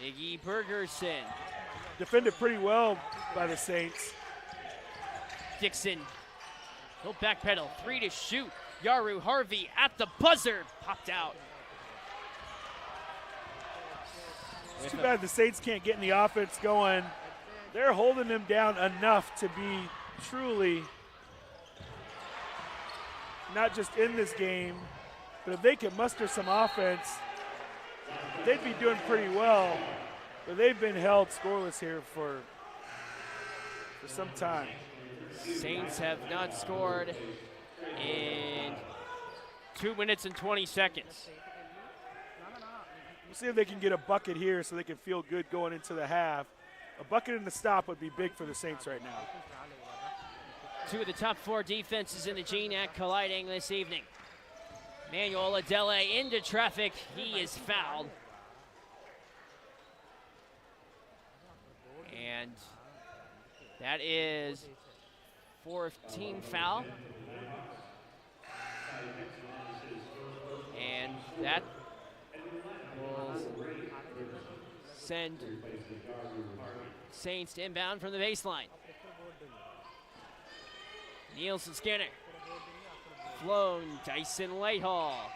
Iggy Bergerson. Defended pretty well by the Saints. Dixon. He'll backpedal. 3 to shoot. Yaru Harvey at the buzzer. Popped out. It's too bad the Saints can't get any offense going. They're holding them down enough to be truly not just in this game, but if they can muster some offense, they'd be doing pretty well. But they've been held scoreless here for some time. Saints have not scored in 2 minutes and 20 seconds. We'll see if they can get a bucket here so they can feel good going into the half. A bucket in the stop would be big for the Saints right now. 2 of the top 4 defenses in the GNAC colliding this evening. Manuel Adele into traffic. He is fouled. And that is 4th team foul. And that will send Saints to inbound from the baseline. Nielsen Skinner. Flown, Dyson Whitehall.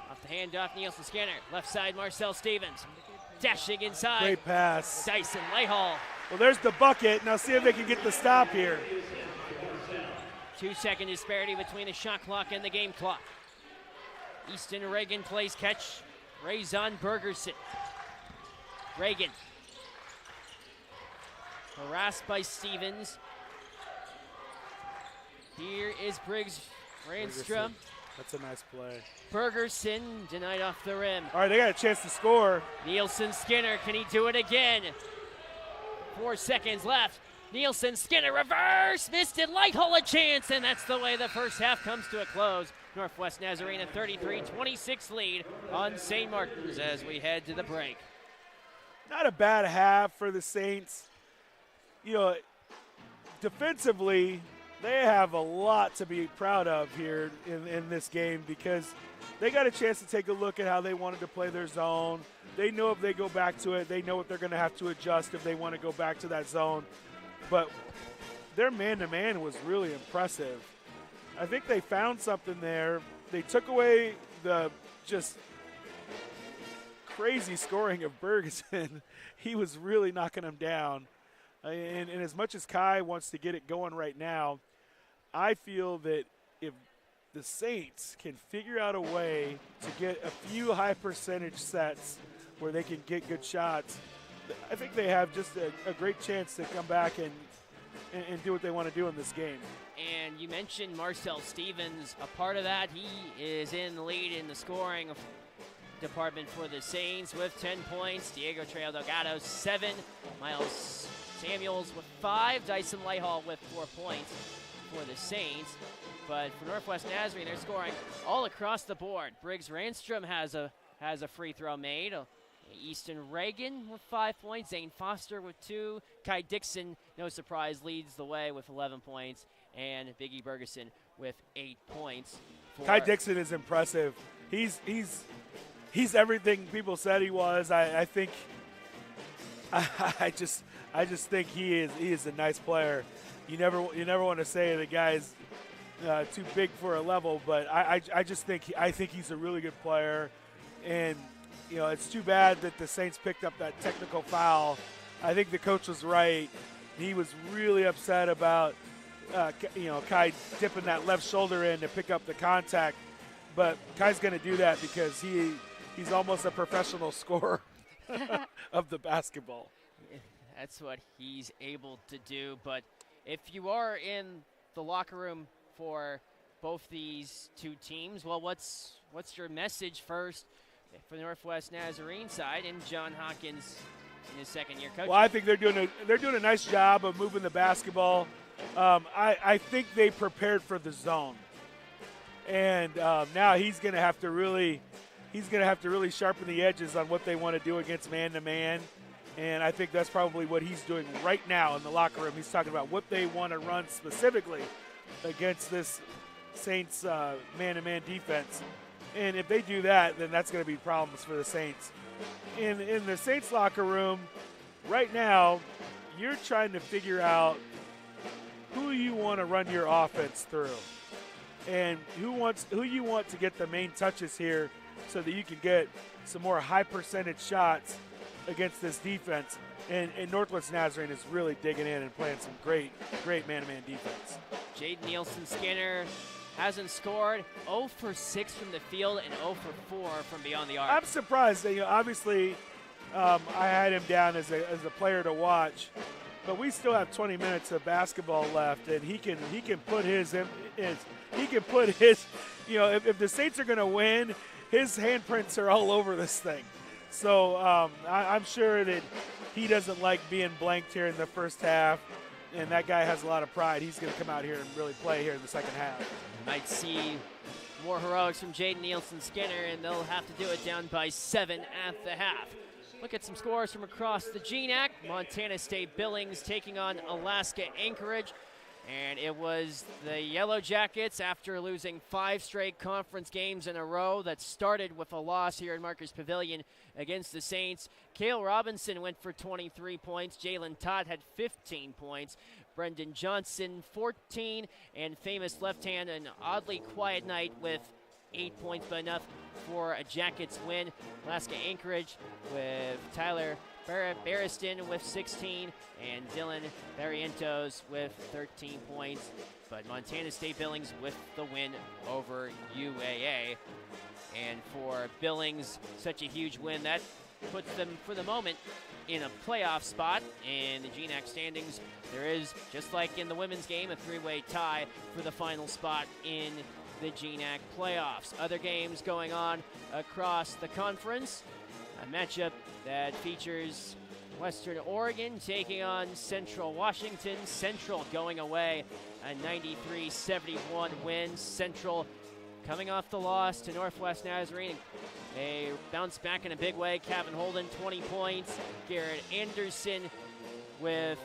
Off the handoff, Nielsen Skinner. Left side, Marcel Stevens. Dashing inside. Great pass. Dyson Whitehall. Well, there's the bucket. Now see if they can get the stop here. 2-second disparity between the shot clock and the game clock. Easton Reagan plays catch. Razon Bergerson. Reagan. Harassed by Stevens. Here is Briggs Randstrom. That's a nice play. Bergerson denied off the rim. All right, they got a chance to score. Nielsen Skinner, can he do it again? 4 seconds left. Nielsen Skinner reverse, missed it. Lighthall a chance, and that's the way the first half comes to a close. Northwest Nazarene a 33-26 lead on St. Martin's as we head to the break. Not a bad half for the Saints. you know, defensively, they have a lot to be proud of here in this game because they got a chance to take a look at how they wanted to play their zone. They know if they go back to it, they know what they're going to have to adjust if they want to go back to that zone. But their man-to-man was really impressive. I think they found something there. They took away the just crazy scoring of Bergeson. He was really knocking them down. And as much as Kai wants to get it going right now, I feel that if the Saints can figure out a way to get a few high percentage sets where they can get good shots, I think they have just a great chance to come back and do what they want to do in this game. And you mentioned Marcel Stevens, a part of that. He is in the lead in the scoring department for the Saints with 10 points. Diego Trail Delgado, 7. Miles Samuels with 5. Dyson Lighthall with 4 points for the Saints. But for Northwest Nazarene, they're scoring all across the board. Briggs Ranstrom has a free throw made. Easton Reagan with 5 points. Zane Foster with 2. Kai Dixon, no surprise, leads the way with 11 points. And Biggie Bergeson with 8 points. Kai Dixon is impressive. He's everything people said he was. I think I just think he is a nice player. You never want to say the guy's too big for a level, but I think he's a really good player. And you know, it's too bad that the Saints picked up that technical foul. I think the coach was right. He was really upset about Kai dipping that left shoulder in to pick up the contact. But Kai's going to do that because he's almost a professional scorer of the basketball. That's what he's able to do. But if you are in the locker room for both these two teams, well, what's your message first for the Northwest Nazarene side and John Hawkins in his second year coaching? Well, I think they're doing a nice job of moving the basketball. I think they prepared for the zone, and now he's going to have to really sharpen the edges on what they want to do against man-to-man. And I think that's probably what he's doing right now in the locker room. He's talking about what they want to run specifically against this Saints man-to-man defense. And if they do that, then that's going to be problems for the Saints. In the Saints locker room, right now, you're trying to figure out who you want to run your offense through and who you want to get the main touches here so that you can get some more high percentage shots against this defense. And Northwest Nazarene is really digging in and playing some great man-to-man defense. Jaden Nielsen-Skinner hasn't scored, 0 for 6 from the field and 0 for 4 from beyond the arc. I'm surprised that, obviously I had him down as a player to watch, but we still have 20 minutes of basketball left, and he can put his if the Saints are going to win, his handprints are all over this thing. So I'm sure that he doesn't like being blanked here in the first half, and that guy has a lot of pride. He's going to come out here and really play here in the second half. Might see more heroics from Jaden Nielsen-Skinner, and they'll have to do it down by 7 at the half. Look at some scores from across the GNAC. Montana State Billings taking on Alaska Anchorage. And it was the Yellow Jackets, after losing 5 straight conference games in a row, that started with a loss here in Marcus Pavilion against the Saints. Cale Robinson went for 23 points. Jalen Todd had 15 points. Brendan Johnson, 14. And famous left hand, an oddly quiet night with 8 points, but enough for a Jackets win. Alaska Anchorage with Tyler Barriston with 16 and Dylan Barrientos with 13 points. But Montana State Billings with the win over UAA. And for Billings, such a huge win that puts them, for the moment, in a playoff spot in the GNAC standings. There is, just like in the women's game, a 3-way tie for the final spot in the GNAC playoffs. Other games going on across the conference. A matchup that features Western Oregon taking on Central Washington. Central going away, a 93-71 win. Central coming off the loss to Northwest Nazarene. They bounce back in a big way. Kevin Holden, 20 points. Garrett Anderson with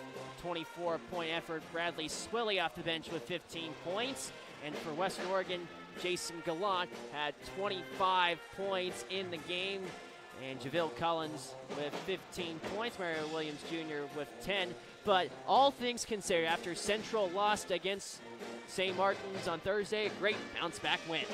24-point effort. Bradley Swilly off the bench with 15 points. And for Western Oregon, Jason Gallant had 25 points in the game. And JaVale Collins with 15 points, Mario Williams Jr. with 10. But all things considered, after Central lost against St. Martin's on Thursday, a great bounce-back win.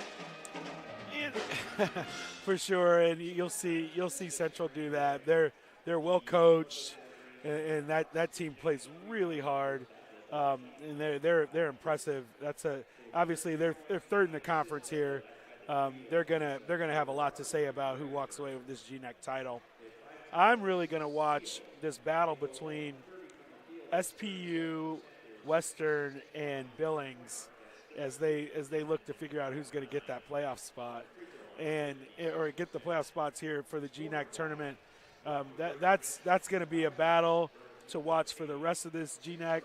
For sure, and you'll see Central do that. They're well coached, and that team plays really hard, and they're impressive. Obviously they're third in the conference here. They're gonna have a lot to say about who walks away with this GNAC title. I'm really gonna watch this battle between SPU, Western, and Billings as they look to figure out who's going to get that playoff spot or get the playoff spots here for the GNAC tournament. That's going to be a battle to watch for the rest of this GNAC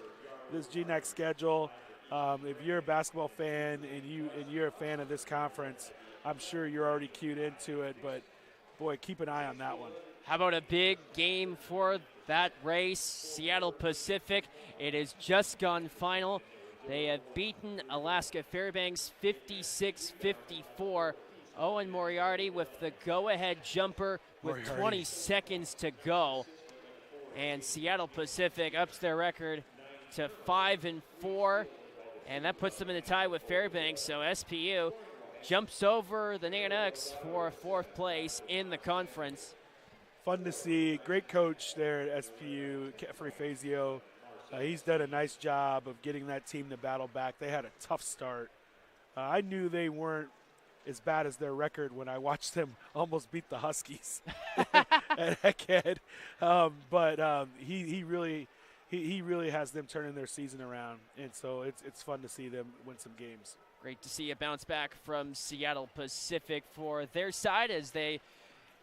schedule. If you're a basketball fan and you're a fan of this conference, I'm sure you're already cued into it. But boy, keep an eye on that one. How about a big game for that race? Seattle Pacific. It has just gone final. They have beaten Alaska Fairbanks 56-54. Owen Moriarty with the go-ahead jumper with 20 seconds to go. And Seattle Pacific ups their record to 5-4. And that puts them in the tie with Fairbanks. So SPU jumps over the Nanooks for fourth place in the conference. Fun to see. Great coach there at SPU, Jeffrey Fazio. He's done a nice job of getting that team to battle back. They had a tough start. I knew they weren't as bad as their record when I watched them almost beat the Huskies at Heckhead. But he really has them turning their season around, and so it's fun to see them win some games. Great to see a bounce back from Seattle Pacific for their side as they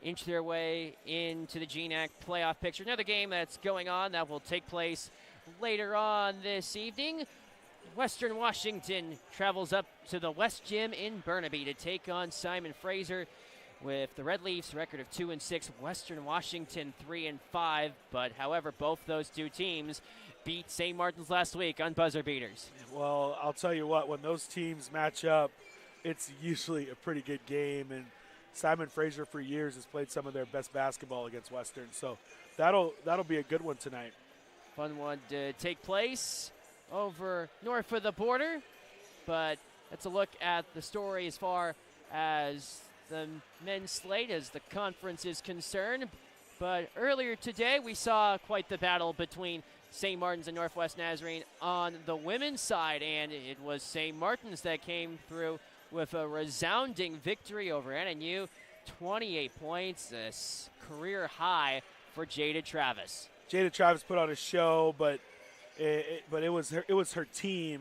inch their way into the GNAC playoff picture. Another game that's going on that will take place later on this evening. Western Washington travels up to the West Gym in Burnaby to take on Simon Fraser with the Red Leafs record of 2-6, Western Washington 3-5. But however, both those two teams beat St. Martin's last week on buzzer beaters. Well, I'll tell you what, when those teams match up, it's usually a pretty good game, and Simon Fraser for years has played some of their best basketball against Western, so that'll be a good one tonight. Fun one to take place over north of the border, but that's a look at the story as far as the men's slate as the conference is concerned. But earlier today we saw quite the battle between St. Martin's and Northwest Nazarene on the women's side, and it was St. Martin's that came through with a resounding victory over NNU, 28 points, a career high for Jada Travis. Jada Travis put on a show, but it was her team.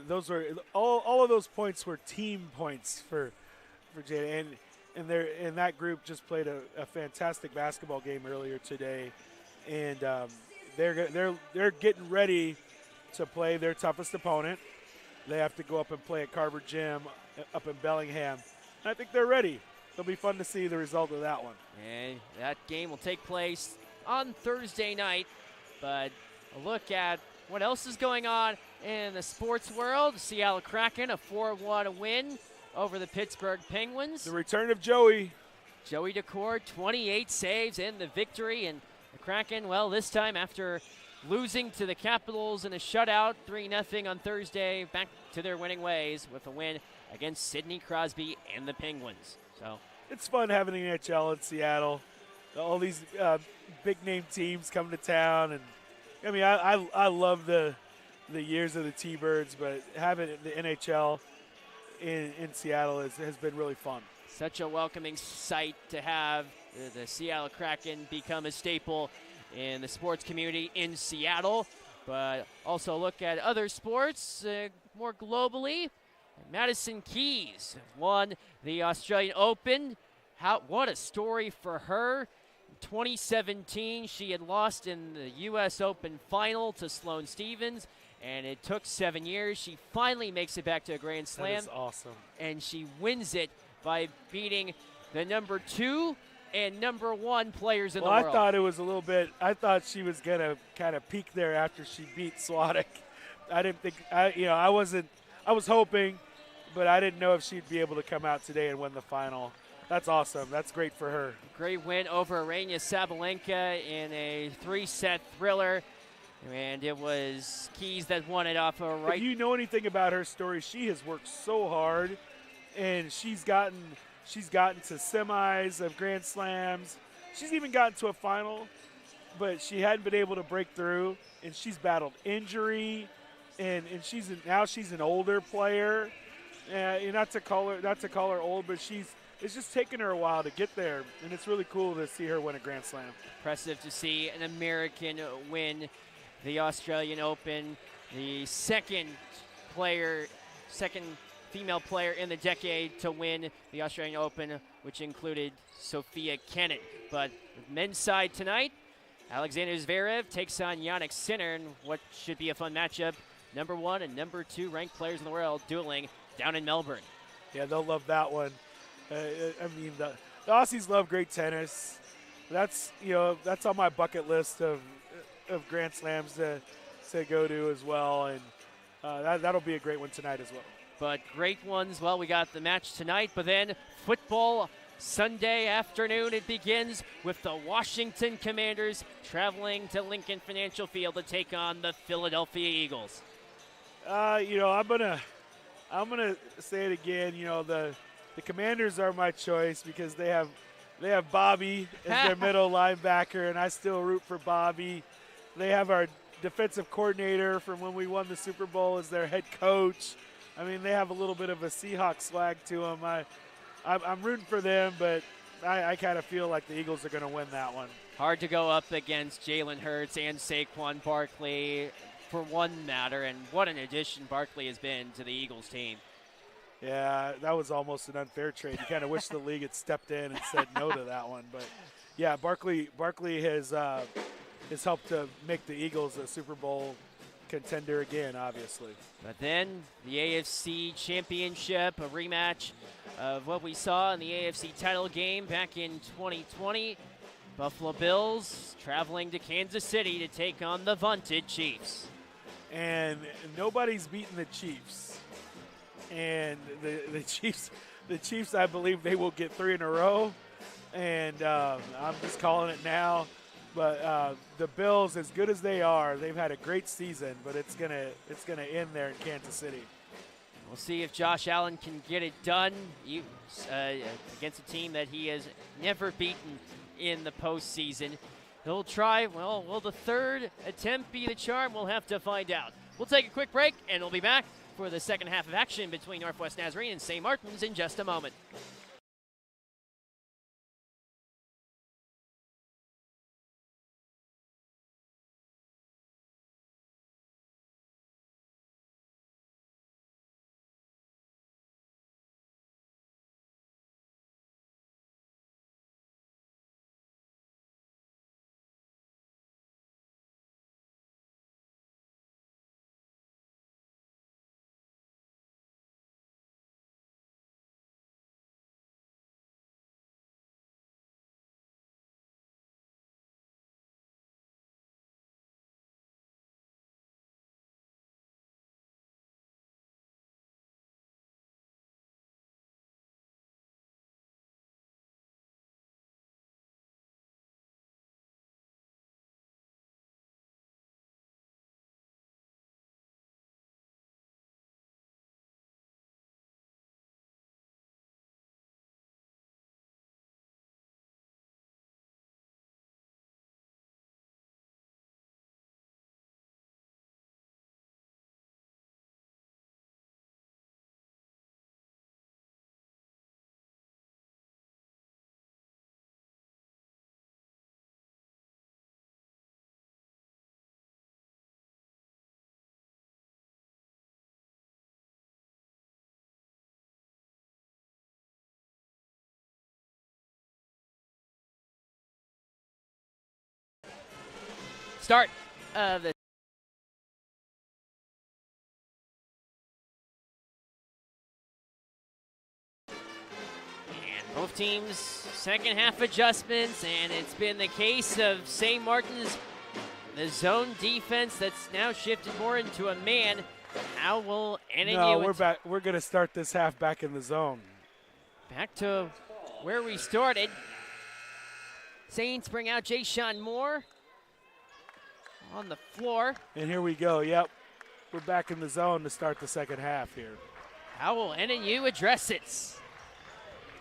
Those were all of those points were team points for Jada, and that group just played a fantastic basketball game earlier today, and they're getting ready to play their toughest opponent. They have to go up and play at Carver Gym up in Bellingham. And I think they're ready. It'll be fun to see the result of that one. And that game will take place on Thursday night. But a look at what else is going on in the sports world. Seattle Kraken, a 4-1 win over the Pittsburgh Penguins. The return of Joey. Joey Decord, 28 saves in the victory. And the Kraken, well, this time after losing to the Capitals in a shutout, 3-0 on Thursday, back to their winning ways with a win against Sidney Crosby and the Penguins. So it's fun having an NHL in Seattle. All these big-name teams come to town, and I mean, I love the years of the T-Birds, but having the NHL in Seattle has been really fun. Such a welcoming sight to have the Seattle Kraken become a staple in the sports community in Seattle. But also look at other sports more globally. Madison Keys won the Australian Open. What a story for her. In 2017, she had lost in the U.S. Open final to Sloane Stephens, and it took 7 years. She finally makes it back to a Grand Slam. That is awesome. And she wins it by beating the number 2 and number 1 players in well, the I world. thought it was a little bit. I thought she was gonna kind of peak there after she beat Swadek. I didn't think. I wasn't. I was hoping, but I didn't know if she'd be able to come out today and win the final. That's awesome. That's great for her. Great win over Arena Sabalenka in a 3-set thriller. And it was Keys that won it off a right. If you know anything about her story, she has worked so hard, and she's gotten to semis of Grand Slams. She's even gotten to a final, but she hadn't been able to break through. And she's battled injury, and now she's an older player. Not to call her old, but it's just taken her a while to get there, and it's really cool to see her win a Grand Slam. Impressive to see an American win the Australian Open, the second female player in the decade to win the Australian Open, which included Sophia Kenin. But with men's side tonight, Alexander Zverev takes on Jannik Sinner in what should be a fun matchup. Number 1 and number 2 ranked players in the world dueling down in Melbourne. Yeah, they'll love that one. The Aussies love great tennis. That's on my bucket list of Grand Slams to go to as well, and that'll be a great one tonight as well. But great ones. Well, we got the match tonight, but then football Sunday afternoon. It begins with the Washington Commanders traveling to Lincoln Financial Field to take on the Philadelphia Eagles. I'm gonna say it again. The Commanders are my choice because they have Bobby as their middle linebacker, and I still root for Bobby. They have our defensive coordinator from when we won the Super Bowl as their head coach. I mean, they have a little bit of a Seahawks swag to them. I'm rooting for them, but I kind of feel like the Eagles are going to win that one. Hard to go up against Jalen Hurts and Saquon Barkley for one matter, and what an addition Barkley has been to the Eagles team. Yeah, that was almost an unfair trade. You kind of wish the league had stepped in and said no to that one. But, yeah, Barkley has helped to make the Eagles a Super Bowl contender again, obviously. But then the AFC Championship, a rematch of what we saw in the AFC title game back in 2020. Buffalo Bills traveling to Kansas City to take on the vaunted Chiefs. And nobody's beaten the Chiefs. And the Chiefs, I believe they will get 3 in a row. And I'm just calling it now. But the Bills, as good as they are, they've had a great season, but it's gonna end there in Kansas City. We'll see if Josh Allen can get it done against a team that he has never beaten in the postseason. He'll try. Well, will the third attempt be the charm? We'll have to find out. We'll take a quick break, and we'll be back for the second half of action between Northwest Nazarene and St. Martin's in just a moment. Start of the both teams' second half adjustments, and it's been the case of St. Martin's, the zone defense that's now shifted more into a man. How will NNU? No, we're back. We're going to start this half back in the zone. Back to where we started. Saints bring out Jay-Sean Moore on the floor. And here we go. Yep. We're back in the zone to start the second half here. How will NNU address it?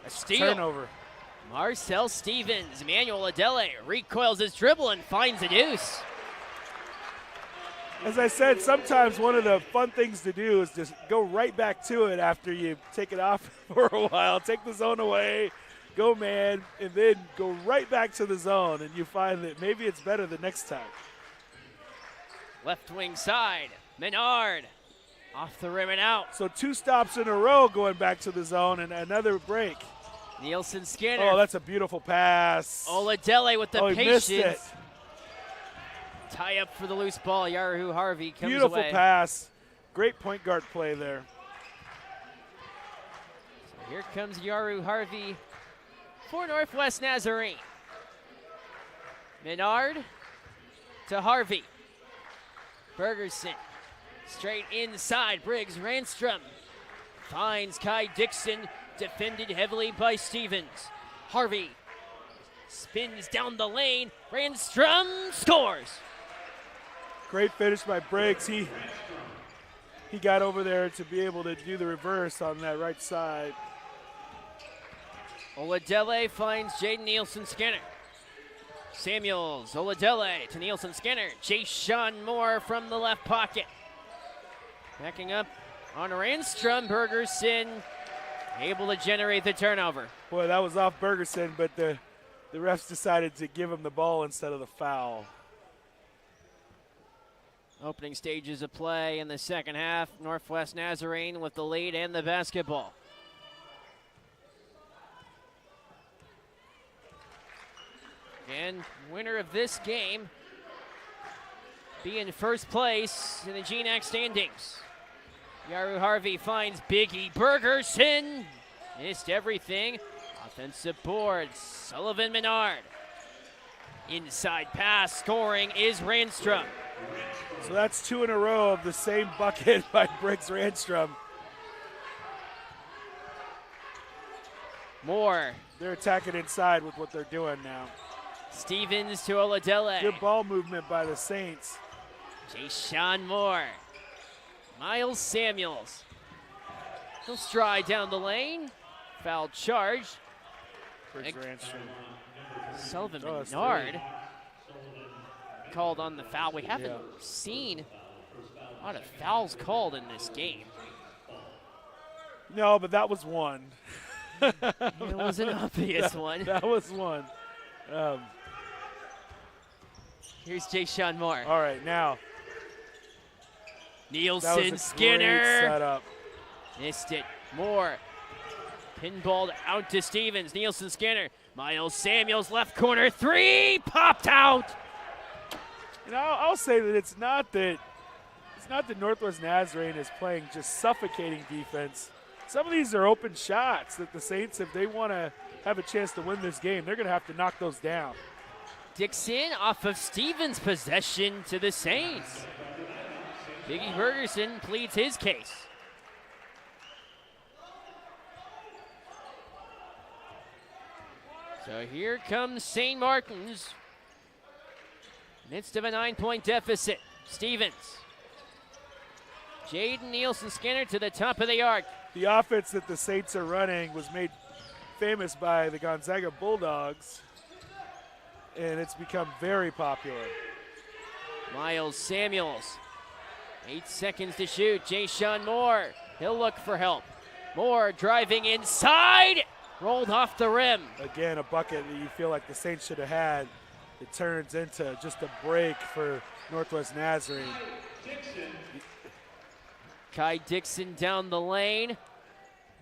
A steal. Turnover. Marcel Stevens, Emmanuel Adele recoils his dribble and finds a deuce. As I said, sometimes one of the fun things to do is just go right back to it after you take it off for a while. Take the zone away, go man, and then go right back to the zone, and you find that maybe it's better the next time. Left wing side, Menard off the rim and out. So 2 stops in a row going back to the zone and another break. Nielsen Skinner. Oh, that's a beautiful pass. Oladele with the he missed patience. it. Tie up for the loose ball. Yaru Harvey comes Beautiful away. pass. Great point guard play there. So here comes Yaru Harvey for Northwest Nazarene. Menard to Harvey. Bergerson straight inside. Briggs Ranstrom finds Kai Dixon, defended heavily by Stevens. Harvey spins down the lane. Ranstrom scores. Great finish by Briggs. He got over there to be able to do the reverse on that right side. Oladele finds Jaden Nielsen Skinner. Samuels, Oladele to Nielsen Skinner. Jay-Sean Moore from the left pocket. Backing up on Ranstrom. Bergerson able to generate the turnover. Boy, that was off Bergerson, but the refs decided to give him the ball instead of the foul. Opening stages of play in the second half. Northwest Nazarene with the lead and the basketball. And winner of this game be in first place in the GNAC standings. Yaru Harvey finds Biggie Bergerson. Missed everything. Offensive boards. Sullivan Menard. Inside pass. Scoring is Ranstrom. So that's 2 in a row of the same bucket by Briggs Ranstrom. Moore. They're attacking inside with what they're doing now. Stevens to Oladele. Good ball movement by the Saints. Jay-Sean Moore. Miles Samuels. He'll stride down the lane. Foul charge. Briggs Ranstrom. Sullivan Menard called on the foul. We haven't seen a lot of fouls called in this game. No, but that was one. It was an obvious one. That was one. Here's Jay-Sean Moore. All right, now. Nielsen That was a Skinner. great setup. Missed it. Moore. Pinballed out to Stevens. Nielsen Skinner. Miles Samuels left corner 3. Popped out. You know, I'll say that it's not that Northwest Nazarene is playing just suffocating defense. Some of these are open shots that the Saints, if they want to have a chance to win this game, they're going to have to knock those down. Dixon off of Stevens' possession to the Saints. Biggie Bergerson pleads his case. So here comes St. Martin's. Midst of a 9-point deficit. Stevens. Jaden Nielsen Skinner to the top of the arc. The offense that the Saints are running was made famous by the Gonzaga Bulldogs, and it's become very popular. Miles Samuels. 8 seconds to shoot. Jay-Sean Moore. He'll look for help. Moore driving inside. Rolled off the rim. Again, a bucket that you feel like the Saints should have had. It turns into just a break for Northwest Nazarene. Kai Dixon down the lane.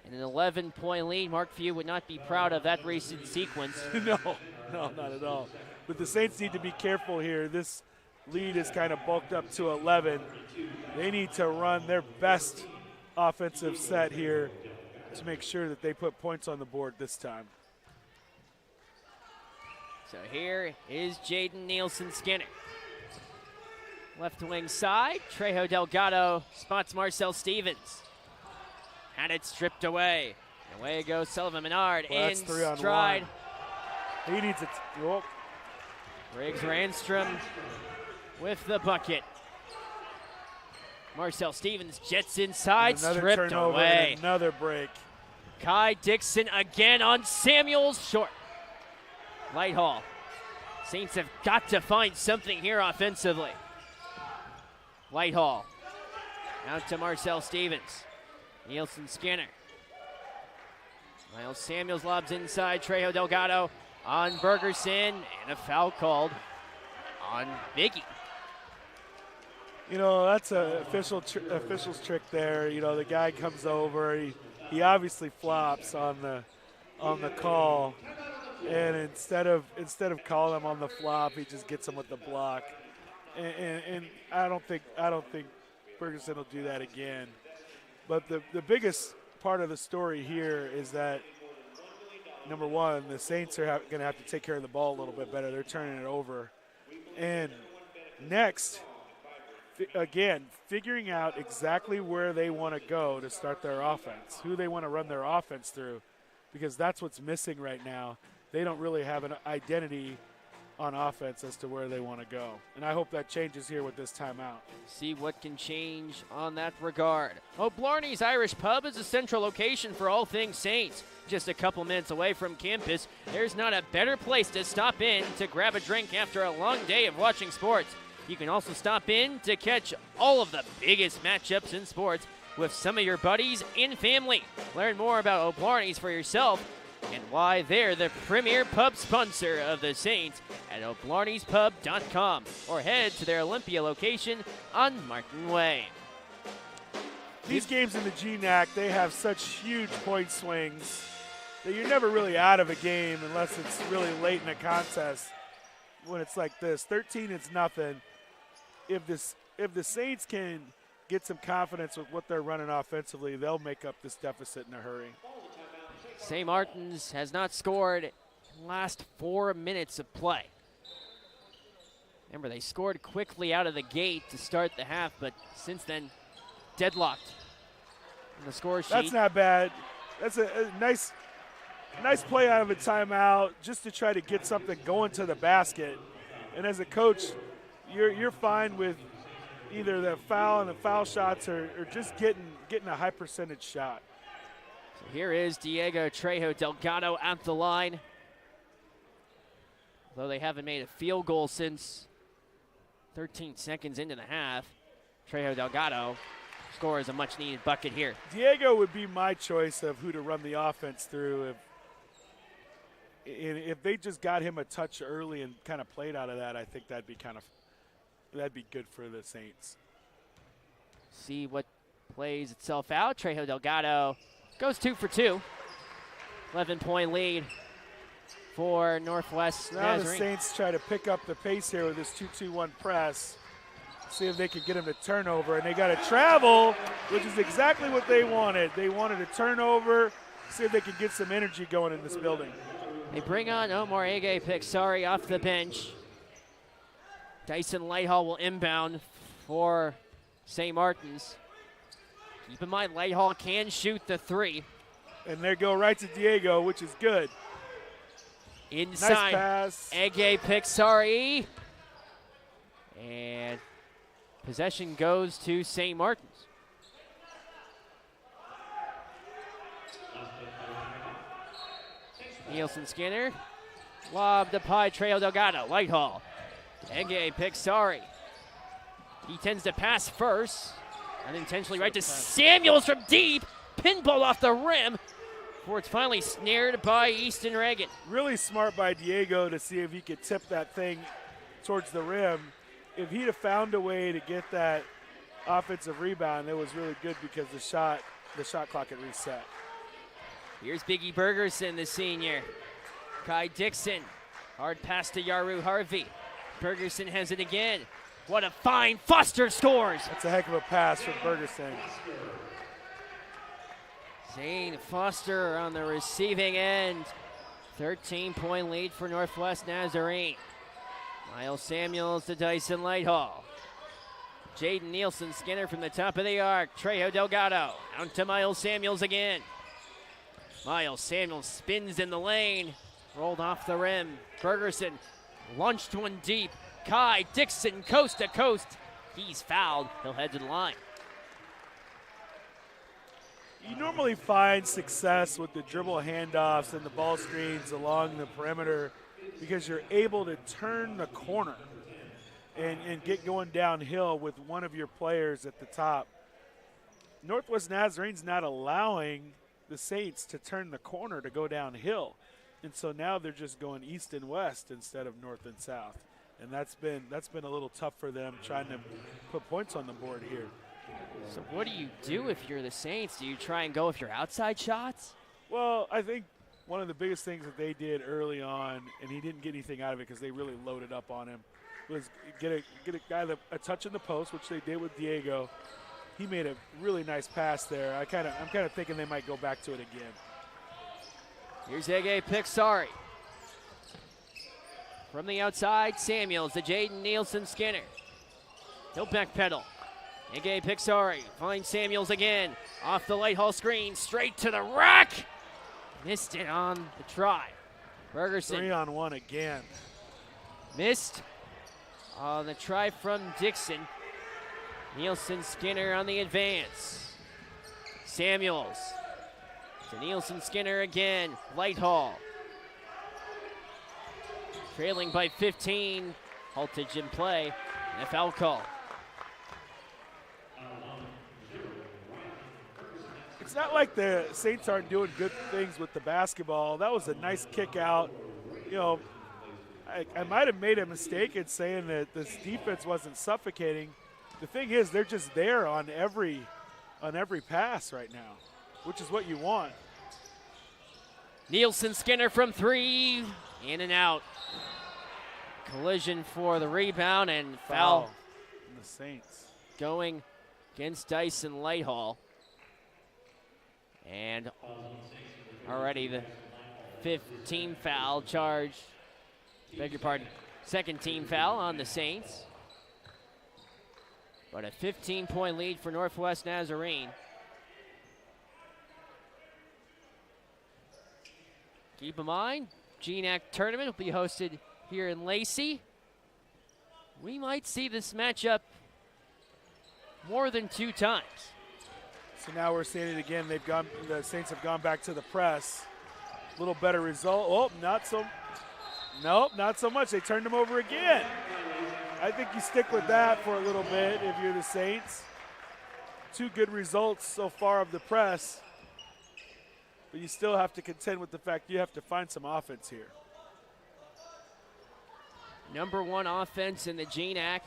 And an 11-point lead. Mark Few would not be proud of that recent sequence. No, not at all. But the Saints need to be careful here. This lead is kind of bulked up to 11. They need to run their best offensive set here to make sure that they put points on the board this time. So here is Jaden Nielsen-Skinner. Left wing side, Trejo Delgado spots Marcel Stevens. Had it stripped away. Away goes Sullivan Menard in stride. He needs it. Oh. Briggs Randstrom with the bucket. Marcel Stevens jets inside, stripped away. Another break. Kai Dixon again on Samuels, short. Lighthall. Saints have got to find something here offensively. Lighthall. Out to Marcel Stevens. Nielsen-Skinner. Miles Samuels lobs inside. Trejo Delgado on Bergerson, and a foul called on Biggie. You know, that's an official's trick there. You know, the guy comes over. He obviously flops on the call, and instead of calling him on the flop, he just gets him with the block. And I don't think Bergerson will do that again. But the biggest part of the story here is that, number one, the Saints are going to have to take care of the ball a little bit better. They're turning it over. And next, again, figuring out exactly where they want to go to start their offense, who they want to run their offense through, because that's what's missing right now. They don't really have an identity on offense as to where they want to go. And I hope that changes here with this timeout. See what can change on that regard. Blarney's Irish Pub is a central location for all things Saints. Just a couple minutes away from campus, there's not a better place to stop in to grab a drink after a long day of watching sports. You can also stop in to catch all of the biggest matchups in sports with some of your buddies and family. Learn more about O'Blarney's for yourself and why they're the premier pub sponsor of the Saints at o'blarneyspub.com, or head to their Olympia location on Martin Way. These games in the GNAC, they have such huge point swings that you're never really out of a game unless it's really late in a contest. When it's like this, 13 is nothing. If the Saints can get some confidence with what they're running offensively, they'll make up this deficit in a hurry. St. Martin's has not scored in the last 4 minutes of play. Remember, they scored quickly out of the gate to start the half, but since then, deadlocked on the score sheet. That's not bad. That's a nice play out of a timeout just to try to get something going to the basket. And as a coach, you're fine with either the foul and the foul shots or just getting a high percentage shot. So here is Diego Trejo Delgado at the line. Though they haven't made a field goal since 13 seconds into the half, Trejo Delgado scores a much-needed bucket here. Diego would be my choice of who to run the offense through if they just got him a touch early and kind of played out of that. I think that'd be good for the Saints. See what plays itself out. Trejo Delgado goes 2 for 2. 11-point lead for Northwest Now Nazarene. the Saints try to pick up the pace here with this 2-2-1 press. See if they can get him to turnover. And they got to travel, which is exactly what they wanted. They wanted a turnover, see if they could get some energy going in this building. They bring on Omar Ege Pixari off the bench. Dyson Lighthall will inbound for St. Martin's. Keep in mind, Lighthall can shoot the three. And they go right to Diego, which is good. Inside, nice pass. Ege Pixari. And possession goes to St. Martin's. Nielsen-Skinner. Lob to Trejo Delgado. Lighthall. Ege Pixari. He tends to pass first. Unintentionally right to Samuels from deep. Pinball off the rim. Before it's finally snared by Easton Reagan. Really smart by Diego to see if he could tip that thing towards the rim. If he'd have found a way to get that offensive rebound, it was really good because the shot clock had reset. Here's Biggie Bergerson, the senior. Kai Dixon. Hard pass to Yaru Harvey. Bergerson has it again. What a find. Foster scores. That's a heck of a pass from Bergerson. Zane Foster on the receiving end. 13-point lead for Northwest Nazarene. Miles Samuels to Dyson Lighthall. Jaden Nielsen Skinner from the top of the arc. Trejo Delgado out to Miles Samuels again. Miles Samuels spins in the lane. Rolled off the rim. Bergerson launched one deep. Kai Dixon coast to coast. He's fouled. He'll head to the line. You normally find success with the dribble handoffs and the ball screens along the perimeter because you're able to turn the corner and get going downhill with one of your players at the top. Northwest Nazarene's not allowing the Saints to turn the corner to go downhill. And so now they're just going east and west instead of north and south. And that's been a little tough for them trying to put points on the board here. So what do you do if you're the Saints? Do you try and go with your outside shots? Well, I think one of the biggest things that they did early on, and he didn't get anything out of it because they really loaded up on him, was get a guy a touch in the post, which they did with Diego. He made a really nice pass there. I'm kind of thinking they might go back to it again. Here's Ege Pixari. From the outside, Samuels to Jaden Nielsen Skinner. He'll backpedal. Ege Pixari finds Samuels again. Off the Lighthall screen, straight to the rack. Missed it on the try. Bergerson. 3-on-1 again. Missed on the try from Dixon. Nielsen Skinner on the advance. Samuels to Nielsen Skinner again. Lighthall. Trailing by 15. Haltage in play. And a foul call. It's not like the Saints aren't doing good things with the basketball. That was a nice kick out. You know, I might have made a mistake in saying that this defense wasn't suffocating. The thing is, they're just there on every pass right now, which is what you want. Nielsen Skinner from three, in and out. Collision for the rebound and foul. And the Saints going against Dyson Lighthall. And already the fifth team foul charge. Beg your pardon. Second team foul on the Saints. But a 15-point lead for Northwest Nazarene. Keep in mind, GNAC tournament will be hosted here in Lacey. We might see this matchup more than 2 times. So now we're seeing it again. The Saints have gone back to the press. A little better result. Oh, not so much. They turned them over again. I think you stick with that for a little bit if you're the Saints. 2 good results so far of the press. But you still have to contend with the fact you have to find some offense here. Number 1 offense in the GNAC.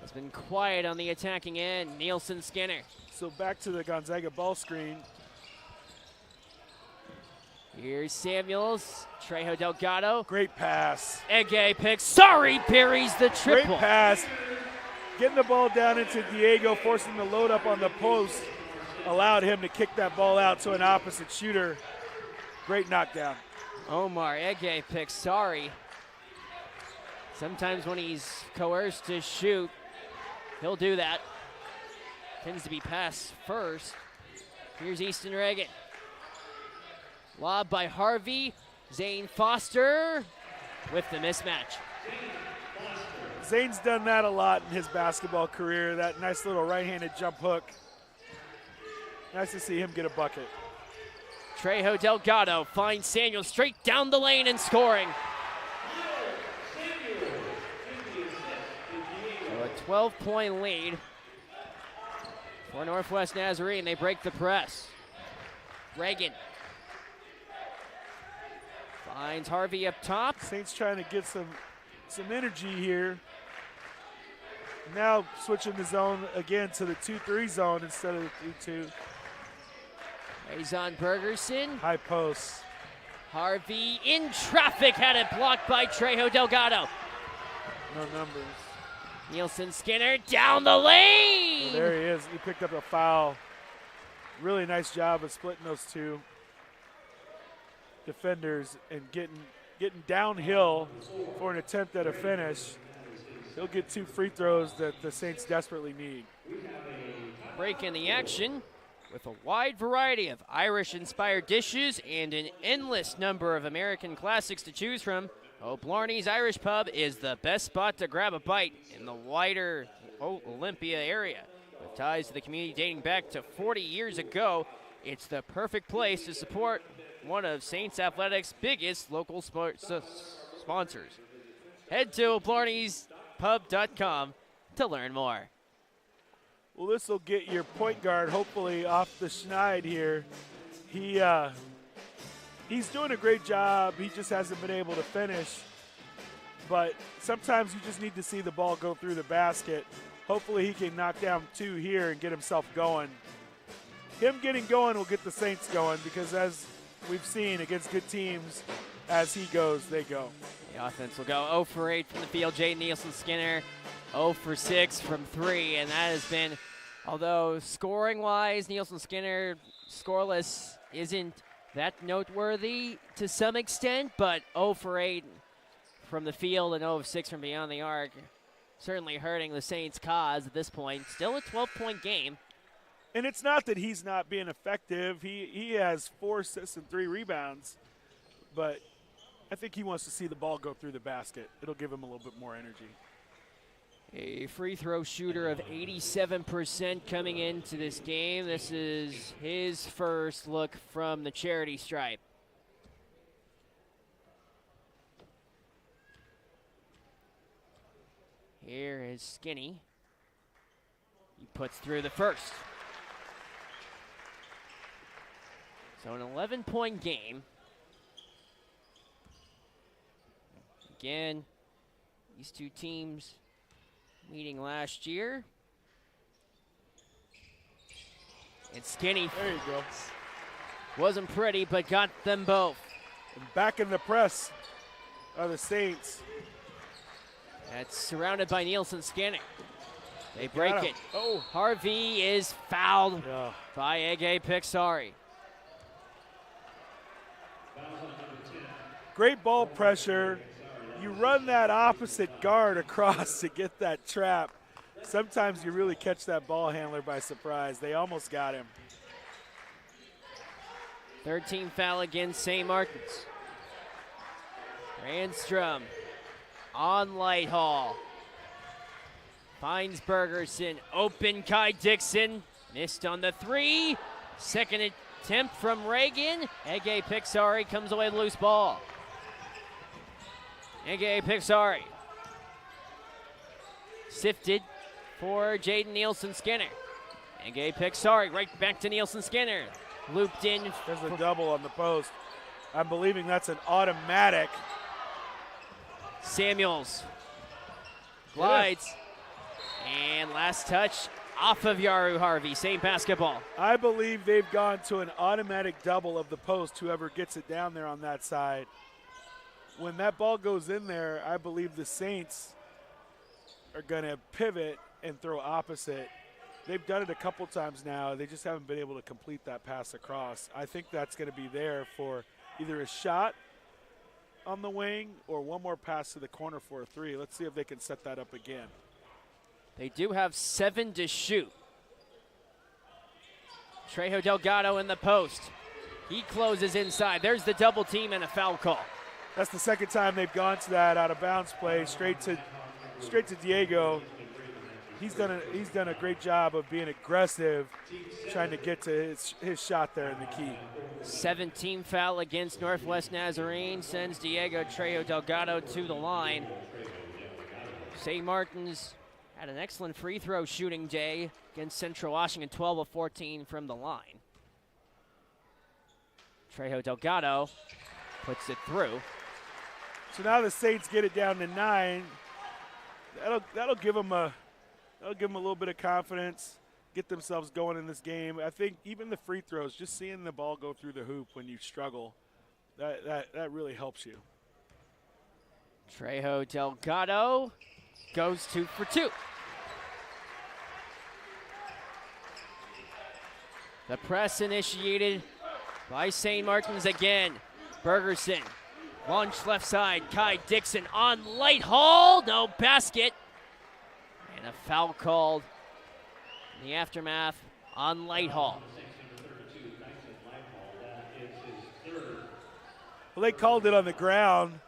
Has been quiet on the attacking end. Nielsen Skinner. So back to the Gonzaga ball screen. Here's Samuels. Trejo Delgado. Great pass. Ege Pixari parries the triple. Great pass. Getting the ball down into Diego, forcing the load up on the post, allowed him to kick that ball out to an opposite shooter. Great knockdown. Omar Ege Pixari. Sometimes when he's coerced to shoot, he'll do that. Tends to be pass first. Here's Easton Reagan. Lob by Harvey. Zane Foster with the mismatch. Zane's done that a lot in his basketball career, that nice little right-handed jump hook. Nice to see him get a bucket. Trejo Delgado finds Samuel straight down the lane and scoring. So a 12-point lead for Northwest Nazarene. They break the press. Reagan finds Harvey up top. Saints trying to get some energy here. Now switching the zone again to the 2-3 zone instead of the 3-2. Azon Bergerson. High post. Harvey in traffic, had it blocked by Trejo Delgado. No numbers. Nielsen Skinner down the lane. Well, there he is. He picked up a foul. Really nice job of splitting those two. defenders and getting downhill for an attempt at a finish. He'll get 2 free throws that the Saints desperately need. Break in the action with a wide variety of Irish-inspired dishes and an endless number of American classics to choose from. O'Blarney's Irish Pub is the best spot to grab a bite in the wider Olympia area. With ties to the community dating back to 40 years ago, it's the perfect place to support one of Saints Athletics' biggest local sponsors. Head to o'blarneyspub.com to learn more. Well, this will get your point guard hopefully off the schneid here. He's doing a great job. He just hasn't been able to finish. But sometimes you just need to see the ball go through the basket. Hopefully he can knock down 2 here and get himself going. Him getting going will get the Saints going because as we've seen against good teams, as he goes, they go. The offense will go 0 for 8 from the field. Jaden Nielsen-Skinner 0 for 6 from 3, and that has been, although scoring-wise, Nielsen-Skinner scoreless isn't that noteworthy to some extent, but 0 for 8 from the field and 0 of 6 from beyond the arc, certainly hurting the Saints' cause at this point. Still a 12-point game. And it's not that he's not being effective. He has 4 assists and 3 rebounds, but I think he wants to see the ball go through the basket. It'll give him a little bit more energy. A free throw shooter of 87% coming into this game. This is his first look from the charity stripe. Here is Skinny. He puts through the first. So an 11-point game. Again, these two teams meeting last year. And Skinny, there you go, wasn't pretty, but got them both. And back in the press are the Saints. That's surrounded by Nielsen-Skinner. They break it. Oh, Harvey is fouled by Ege Pixari. great ball pressure. You run that opposite guard across to get that trap. Sometimes you really catch that ball handler by surprise. They almost got him. Third team foul against St. Martin's. Randstrom on Lighthall. Finds Bergerson, open Kai Dixon. Missed on the three. Second attempt from Reagan. Ege Pixari comes away with loose ball. Ege Pixari. Sifted for Jaden Nielsen-Skinner. Ege Pixari right back to Nielsen-Skinner. Looped in. There's a double on the post. I'm believing that's an automatic. Samuels glides. And last touch off of Yaru Harvey. Same basketball. I believe they've gone to an automatic double of the post, whoever gets it down there on that side. When that ball goes in there, I believe the Saints are going to pivot and throw opposite. They've done it a couple times now. They just haven't been able to complete that pass across. I think that's going to be there for either a shot on the wing or one more pass to the corner for a three. Let's see if they can set that up again. They do have 7 to shoot. Trejo Delgado in the post. He closes inside. There's the double team and a foul call. That's the second time they've gone to that out of bounds play, straight to Diego. He's done a great job of being aggressive, trying to get to his shot there in the key. 17 foul against Northwest Nazarene sends Diego Trejo Delgado to the line. St. Martin's had an excellent free throw shooting day against Central Washington, 12 of 14 from the line. Trejo Delgado puts it through. So now the Saints get it down to 9. That'll give them a little bit of confidence, get themselves going in this game. I think even the free throws, just seeing the ball go through the hoop when you struggle, that really helps you. Trejo Delgado goes 2 for 2. The press initiated by St. Martin's again. Bergerson, launch left side, Kai Dixon on light haul, no basket. And a foul called in the aftermath on light haul. Well, they called it on the ground.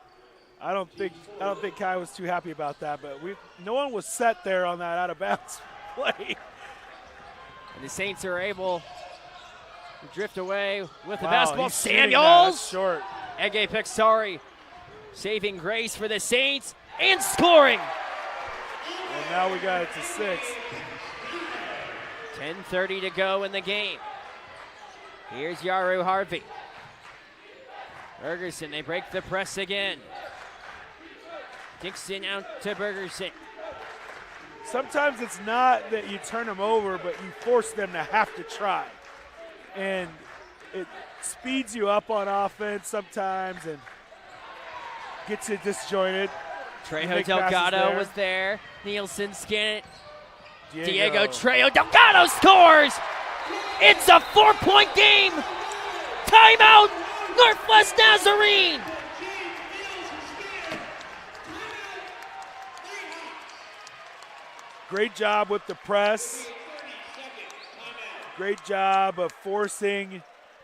I don't think Kai was too happy about that, but no one was set there on that out of bounds play. And the Saints are able to drift away with the Wow, basketball. he's shooting that. Samuels! That's short. Ege Pixari saving grace for the Saints and scoring. Well, now we got it to 6. 10:30 to go in the game. Here's Yaru Harvey. Bergerson, they break the press again. Dixon out to Bergerson. Sometimes it's not that you turn them over, but you force them to have to try. And it speeds you up on offense sometimes and gets you disjointed. Trejo Delgado was there. Nielsen scan it. Diego Trejo Delgado scores! It's a 4-point game! Timeout, Northwest Nazarene! Great job with the press. Great job of forcing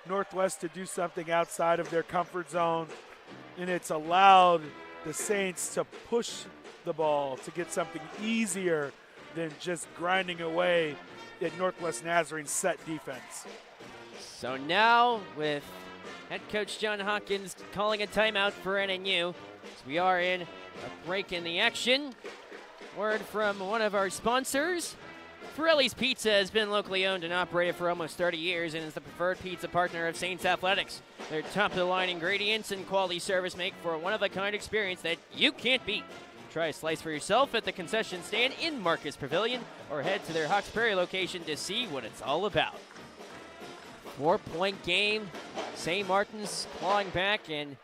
Northwest to do something outside of their comfort zone. And it's allowed the Saints to push the ball to get something easier than just grinding away at Northwest Nazarene's set defense. So now with head coach John Hawkins calling a timeout for NNU, as we are in a break in the action. Word from one of our sponsors. Forelli's Pizza has been locally owned and operated for almost 30 years and is the preferred pizza partner of Saints Athletics. Their top-of-the-line ingredients and quality service make for a one-of-a-kind experience that you can't beat. Try a slice for yourself at the concession stand in Marcus Pavilion or head to their Hawks Prairie location to see what it's all about. 4-point game. St. Martin's clawing back, and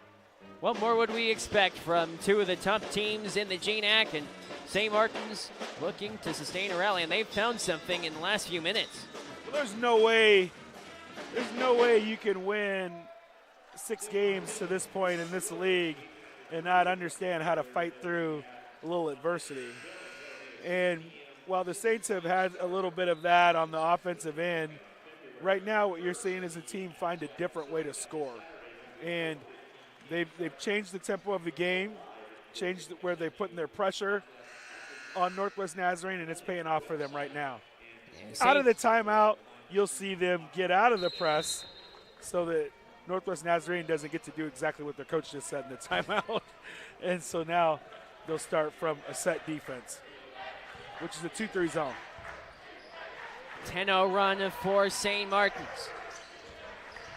what more would we expect from two of the top teams in the GNAC? And St. Martin's looking to sustain a rally, and they've found something in the last few minutes. Well, there's no way you can win 6 games to this point in this league and not understand how to fight through a little adversity. And while the Saints have had a little bit of that on the offensive end, right now what you're seeing is a team find a different way to score. And they've changed the tempo of the game, changed where they're putting their pressure on Northwest Nazarene, and it's paying off for them right now. Out of the timeout, you'll see them get out of the press so that Northwest Nazarene doesn't get to do exactly what their coach just said in the timeout. And so now they'll start from a set defense, which is a 2-3 zone. 10-0 run for St. Martin's.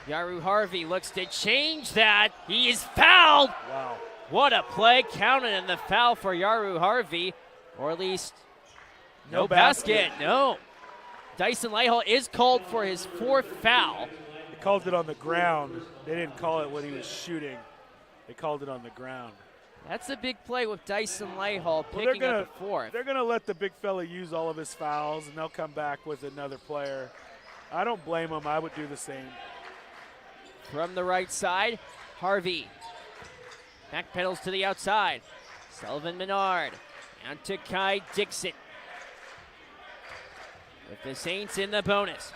Yaru Harvey looks to change that. He is fouled. Wow. What a play. Counted in the foul for Yaru Harvey. Or at least no basket. No. Dyson Lighthall is called for his 4th foul. They called it on the ground. They didn't call it when he was shooting. They called it on the ground. That's a big play with Dyson Lighthall picking up a 4th. They're going to let the big fella use all of his fouls, and they'll come back with another player. I don't blame them. I would do the same. From the right side, Harvey. Back pedals to the outside. Sullivan Menard. Down to Kai Dixon. With the Saints in the bonus.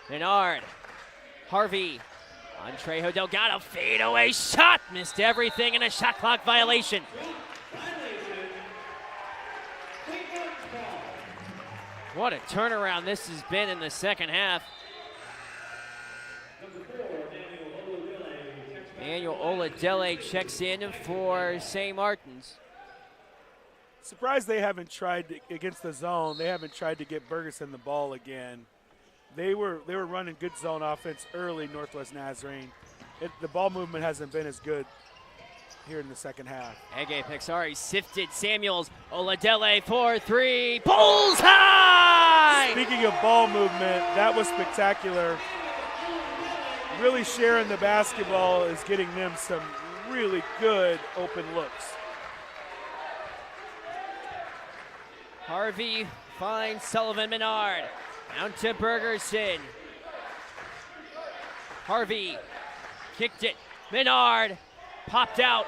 Menard. Harvey. On Trejo Delgado. Fadeaway shot. Missed everything in a shot clock violation. What a turnaround this has been in the second half. Daniel Oladele checks in for St. Martin's. Surprised they haven't tried against the zone. They haven't tried to get Bergerson the ball again. They were running good zone offense early, Northwest Nazarene. The ball movement hasn't been as good here in the second half. Ege Pixari sifted Samuels. Oladele for 3. Pulls high! Speaking of ball movement, that was spectacular. Really sharing the basketball is getting them some really good open looks. Harvey finds Sullivan Menard. Down to Bergerson. Harvey kicked it. Menard popped out.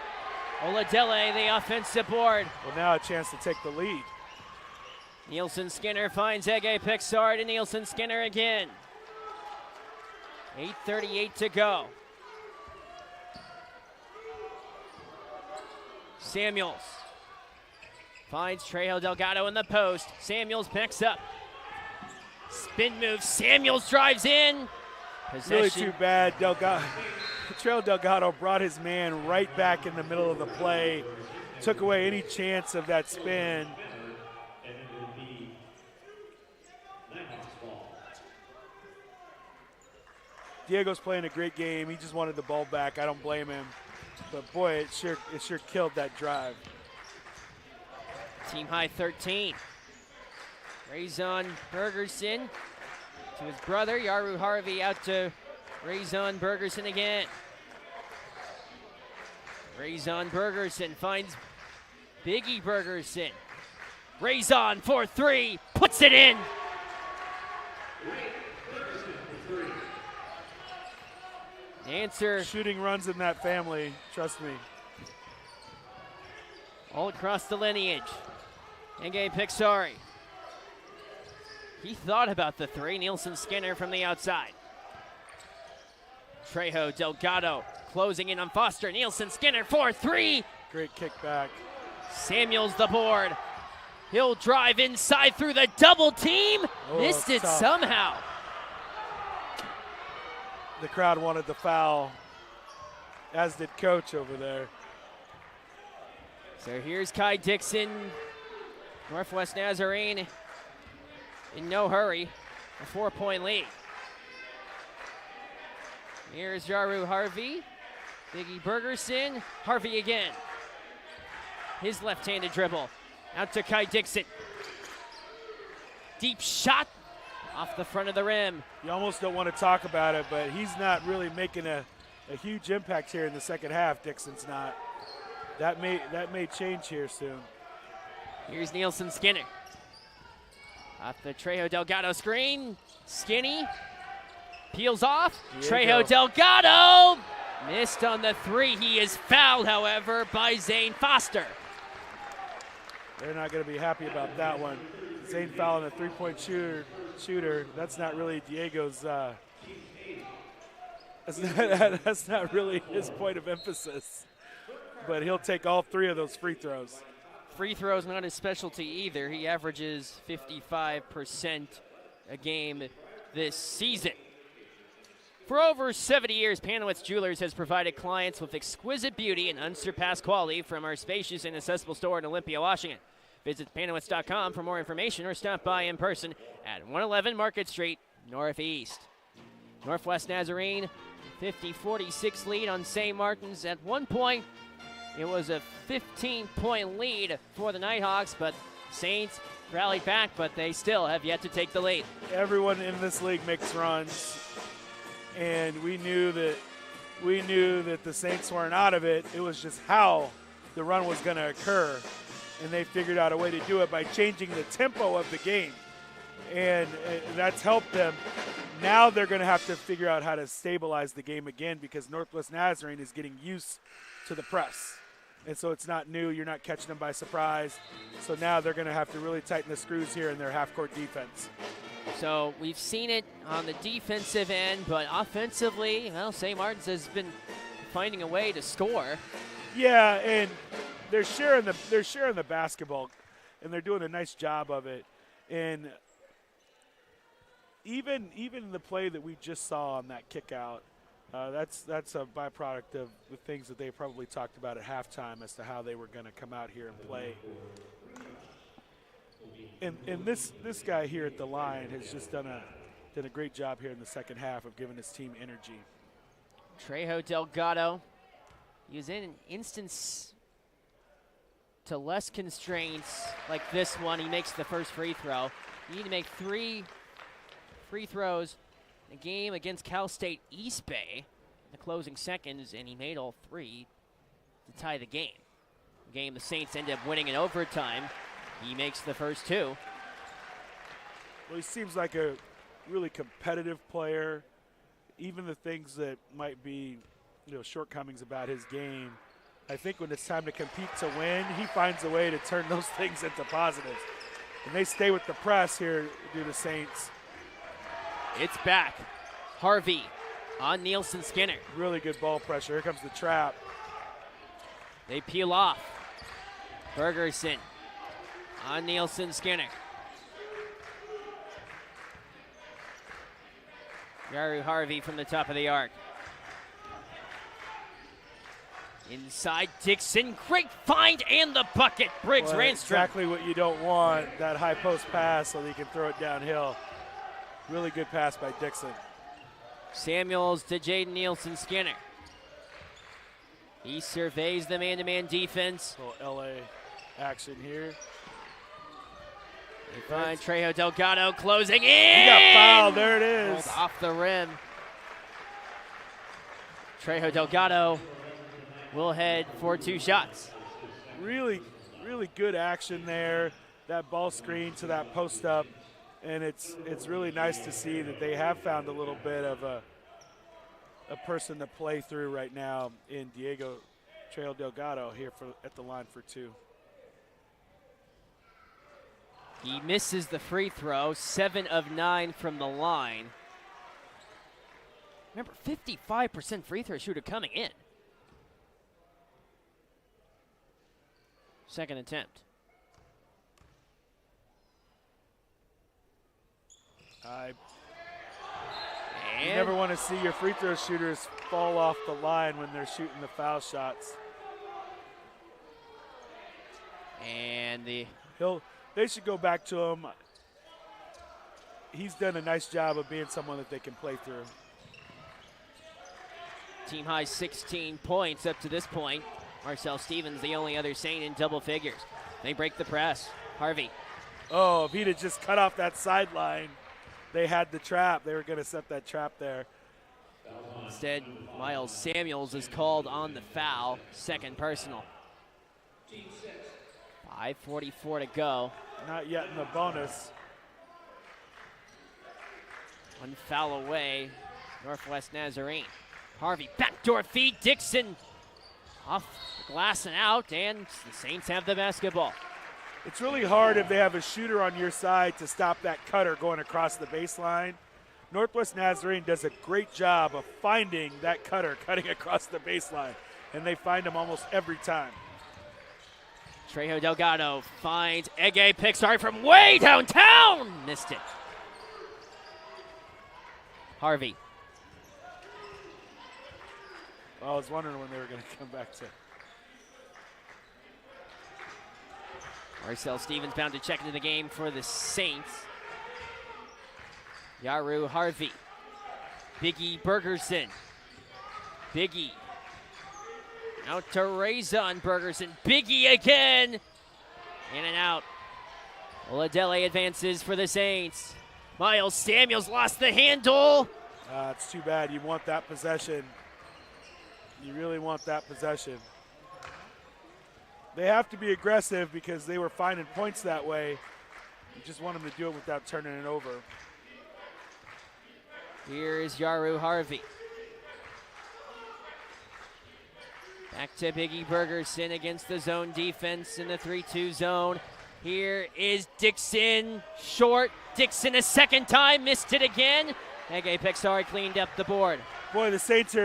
Oladele, the offensive board. Well, now a chance to take the lead. Nielsen Skinner finds Ege Pixard, and Nielsen Skinner again. 8:38 to go. Samuels finds Trejo Delgado in the post. Samuels backs up. Spin move. Samuels drives in. Possession. Really too bad. Trejo Delgado brought his man right back in the middle of the play. Took away any chance of that spin. Diego's playing a great game. He just wanted the ball back. I don't blame him. But boy, it sure killed that drive. Team high 13. Razon Bergerson to his brother, Yaru Harvey, out to Razon Bergerson again. Razon Bergerson finds Biggie Bergerson. Razon for three, puts it in. Answer. Shooting runs in that family, trust me. All across the lineage. Ege Pixari. He thought about the three. Nielsen Skinner from the outside. Trejo Delgado closing in on Foster. Nielsen Skinner for three. Great kick back. Samuels the board. He'll drive inside through the double team. Oh, Missed it tough. somehow. The crowd wanted the foul, as did coach over there. So here's Kai Dixon. Northwest Nazarene in no hurry. A 4-point lead. Here's Yaru Harvey. Biggie Bergerson. Harvey again. His left-handed dribble. Out to Kai Dixon. Deep shot off the front of the rim. You almost don't want to talk about it, but he's not really making a huge impact here in the second half. Dixon's not. That may change here soon. Here's Nielsen Skinner. Off the Trejo Delgado screen. Skinny. Peels off. Diego. Trejo Delgado. Missed on the three. He is fouled, however, by Zane Foster. They're not going to be happy about that one. Zane fouling a three-point shooter. That's not really Diego's. That's not really his point of emphasis. But he'll take all three of those free throws. Free throws not his specialty either. He averages 55% a game this season. For over 70 years, Panowitz Jewelers has provided clients with exquisite beauty and unsurpassed quality from our spacious and accessible store in Olympia, Washington. Visit Panowitz.com for more information or stop by in person at 111 Market Street, Northeast. Northwest Nazarene, 50-46 lead on St. Martin's. At one point, it was a 15-point lead for the Nighthawks, but Saints rallied back, but they still have yet to take the lead. Everyone in this league makes runs, and we knew that the Saints weren't out of it. It was just how the run was going to occur, and they figured out a way to do it by changing the tempo of the game, and that's helped them. Now they're going to have to figure out how to stabilize the game again because Northwest Nazarene is getting used to the press. And so it's not new. You're not catching them by surprise. So now they're going to have to really tighten the screws here in their half-court defense. So we've seen it on the defensive end, but offensively, well, St. Martin's has been finding a way to score. Yeah, and they're sharing the basketball, and they're doing a nice job of it. And even the play that we just saw on that kick out, that's a byproduct of the things that they probably talked about at halftime as to how they were going to come out here and play. And this guy here at the line has just done a great job here in the second half of giving his team energy. Trejo Delgado, he was in an instance to less constraints like this one. He makes the first free throw. You need to make 3 free throws in a game against Cal State East Bay in the closing seconds, and he made all 3 to tie the game. The Saints end up winning in overtime. He makes the first 2. Well, he seems like a really competitive player. Even the things that might be shortcomings about his game. I think when it's time to compete to win, he finds a way to turn those things into positives. And they stay with the press here, do the Saints. It's back. Harvey on Nielsen Skinner. Really good ball pressure. Here comes the trap. They peel off. Bergerson on Nielsen Skinner. Yaru Harvey from the top of the arc. Inside Dixon, great find and the bucket. Briggs Ranstrom. Exactly what you don't want, that high post pass so that you can throw it downhill. Really good pass by Dixon. Samuels to Jaden Nielsen Skinner. He surveys the man-to-man defense. Little LA action here. They find Trejo Delgado closing in. He got fouled, there it is. Rolled off the rim. Trejo Delgado will head for 2 shots. Really, really good action there. That ball screen to that post up. And it's really nice to see that they have found a little bit of a person to play through right now in Diego Trejo Delgado here at the line for 2. He misses the free throw, 7 of 9 from the line. Remember, 55% free throw shooter coming in. Second attempt. You never want to see your free throw shooters fall off the line when they're shooting the foul shots. And they should go back to him. He's done a nice job of being someone that they can play through. Team high 16 points up to this point. Marcel Stevens, the only other Saint in double figures. They break the press. Harvey. Oh, if he'd have just cut off that sideline, they had the trap. They were going to set that trap there. Instead, Miles Samuels is called on the foul. Second personal. 5:44 to go. Not yet in the bonus. 1 foul away, Northwest Nazarene. Harvey, backdoor feed, Dixon off the glass and out, and the Saints have the basketball. It's really hard if they have a shooter on your side to stop that cutter going across the baseline. Northwest Nazarene does a great job of finding that cutter cutting across the baseline, and they find him almost every time. Trejo Delgado finds Ege, picks hard from way downtown. Missed it. Harvey. I was wondering when they were going to come back to. Marcel Stevens bound to check into the game for the Saints. Yaru Harvey. Biggie Bergerson. Biggie. Out to Razon Bergerson. Biggie again. In and out. Oladele advances for the Saints. Miles Samuels lost the handle. It's too bad. You want that possession. You really want that possession. They have to be aggressive because they were finding points that way. You just want them to do it without turning it over. Here is Yaru Harvey. Back to Biggie Bergerson against the zone defense in the 3-2 zone. Here is Dixon, short. Dixon a second time, missed it again. Ege Pexari cleaned up the board. Boy, the Saints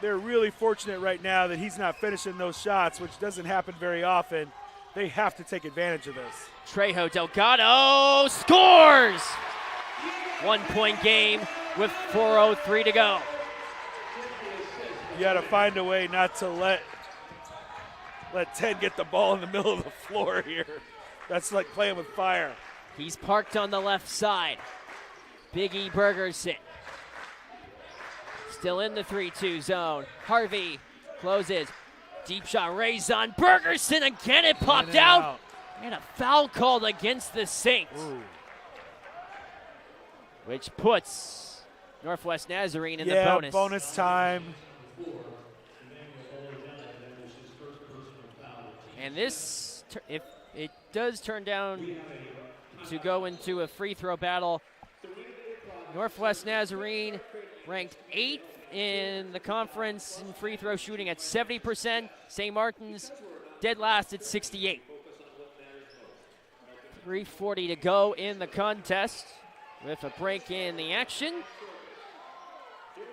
they're really fortunate right now that he's not finishing those shots, which doesn't happen very often. They have to take advantage of this. Trejo Delgado scores! 1 point game with 4:03 to go. You got to find a way not to let 10 get the ball in the middle of the floor here. That's like playing with fire. He's parked on the left side. Biggie Bergerson. Still in the 3-2 zone. Harvey closes. Deep shot, Razon Bergerson again. It popped out. And a foul called against the Saints. Ooh. Which puts Northwest Nazarene in the bonus. Yeah, bonus time. And this, if it does turn down to go into a free throw battle, Northwest Nazarene ranked 8th in the conference in free throw shooting at 70%. St. Martin's dead last at 68. 3:40 to go in the contest with a break in the action.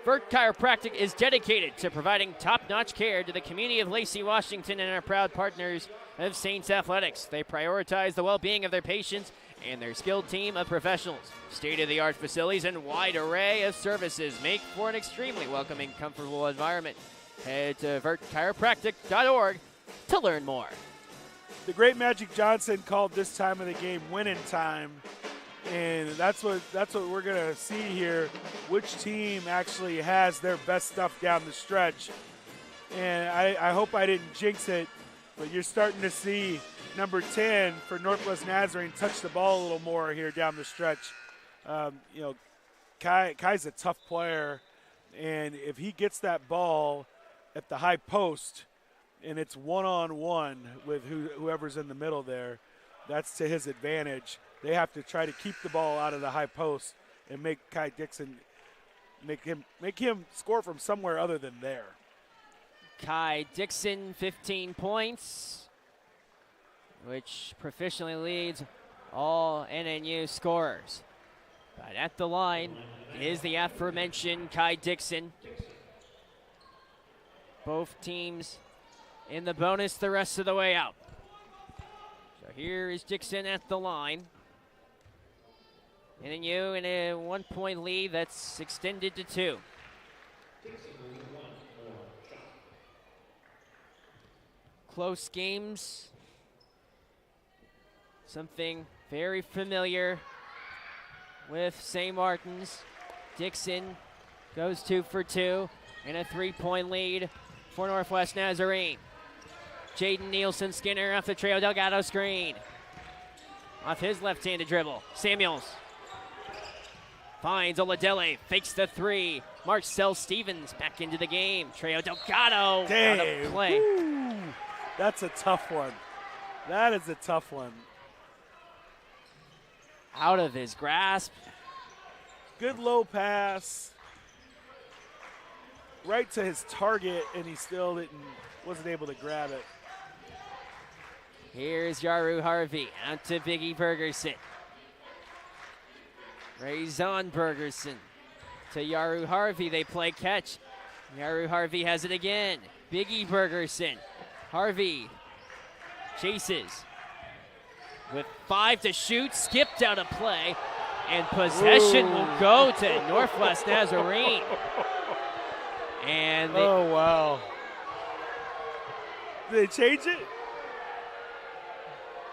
Vert Chiropractic is dedicated to providing top-notch care to the community of Lacey, Washington, and are proud partners of Saints Athletics. They prioritize the well-being of their patients and their skilled team of professionals. State-of-the-art facilities and wide array of services make for an extremely welcoming, comfortable environment. Head to vertchiropractic.org to learn more. The great Magic Johnson called this time of the game winning time, and that's what we're gonna see here. Which team actually has their best stuff down the stretch? And I hope I didn't jinx it, but you're starting to see number 10 for Northwest Nazarene touch the ball a little more here down the stretch. Kai's a tough player, and if he gets that ball at the high post and it's one-on-one with whoever's in the middle there, that's to his advantage. They have to try to keep the ball out of the high post and make Kai Dixon make him score from somewhere other than there. Kai Dixon, 15 points, which proficiently leads all NNU scorers. But at the line is the aforementioned Kai Dixon. Both teams in the bonus the rest of the way out. So here is Dixon at the line. NNU in a 1-point lead that's extended to 2. Close games. Something very familiar with St. Martin's. Dixon goes 2 for 2 in a 3-point lead for Northwest Nazarene. Jaden Nielsen-Skinner off the Trejo Delgado screen. Off his left-handed dribble. Samuels finds Oladele, fakes the 3. Marcel Stevens back into the game. Trejo Delgado out of play. Woo. That's a tough one. That is a tough one. Out of his grasp. Good low pass. Right to his target, and he still wasn't able to grab it. Here's Yaru Harvey out to Biggie Bergerson. Razon Bergerson to Yaru Harvey. They play catch. Yaru Harvey has it again. Biggie Bergerson. Harvey chases with 5 to shoot. Skipped out of play. And possession will go to Northwest Nazarene. And oh, wow. Did they change it?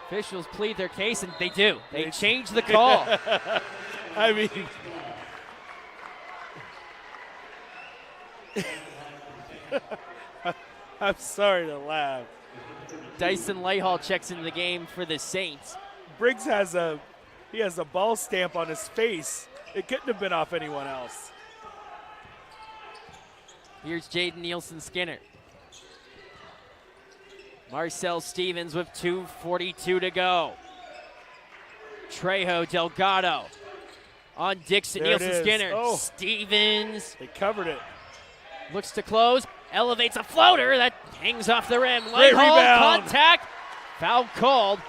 Officials plead their case, and they do. They change the call. I mean, I'm sorry to laugh. Dyson Lighthall checks into the game for the Saints. Briggs has a ball stamp on his face. It couldn't have been off anyone else. Here's Jaden Nielsen-Skinner. Marcel Stevens with 2:42 to go. Trejo Delgado on Dixon. Nielsen-Skinner. Oh. Stevens. They covered it. Looks to close. Elevates a floater that hangs off the rim. Great Lighthall rebound. contact. Foul called.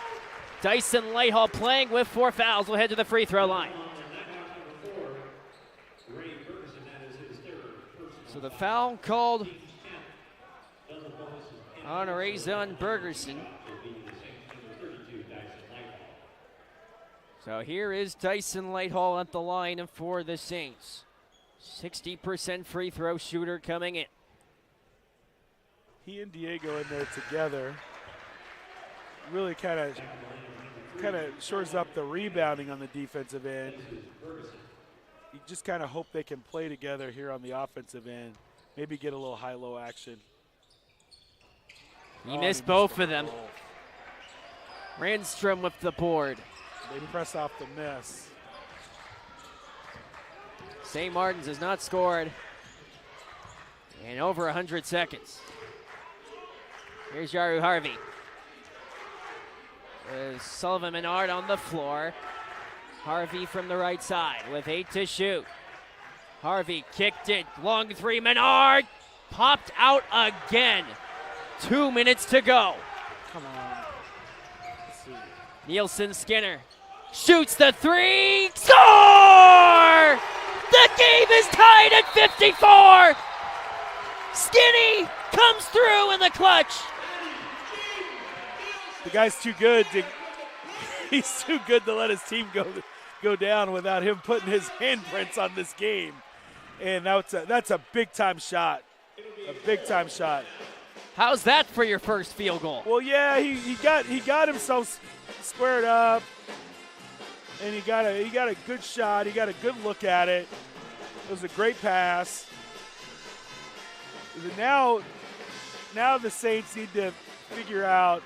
Dyson Lighthall playing with 4 fouls will head to the free throw line. So the foul called on Razon Bergerson. So here is Dyson Lighthall at the line for the Saints. 60% free throw shooter coming in. He and Diego in there together really kind of shores up the rebounding on the defensive end. You just kind of hope they can play together here on the offensive end. Maybe get a little high-low action. He missed both of them. Randstrom with the board. They press off the miss. St. Martin's has not scored in over 100 seconds. Here's Yaru Harvey. Sullivan Menard on the floor. Harvey from the right side with 8 to shoot. Harvey kicked it. Long three. Menard popped out again. 2 minutes to go. Come on. Let's see. Nielsen Skinner shoots the three. Score! The game is tied at 54. Skinny comes through in the clutch. The guy's too good. He's too good to let his team go down without him putting his handprints on this game. And that's a big-time shot. A big-time shot. How's that for your first field goal? Well, yeah, he got himself squared up, and he got a good shot. He got a good look at it. It was a great pass. Now the Saints need to figure out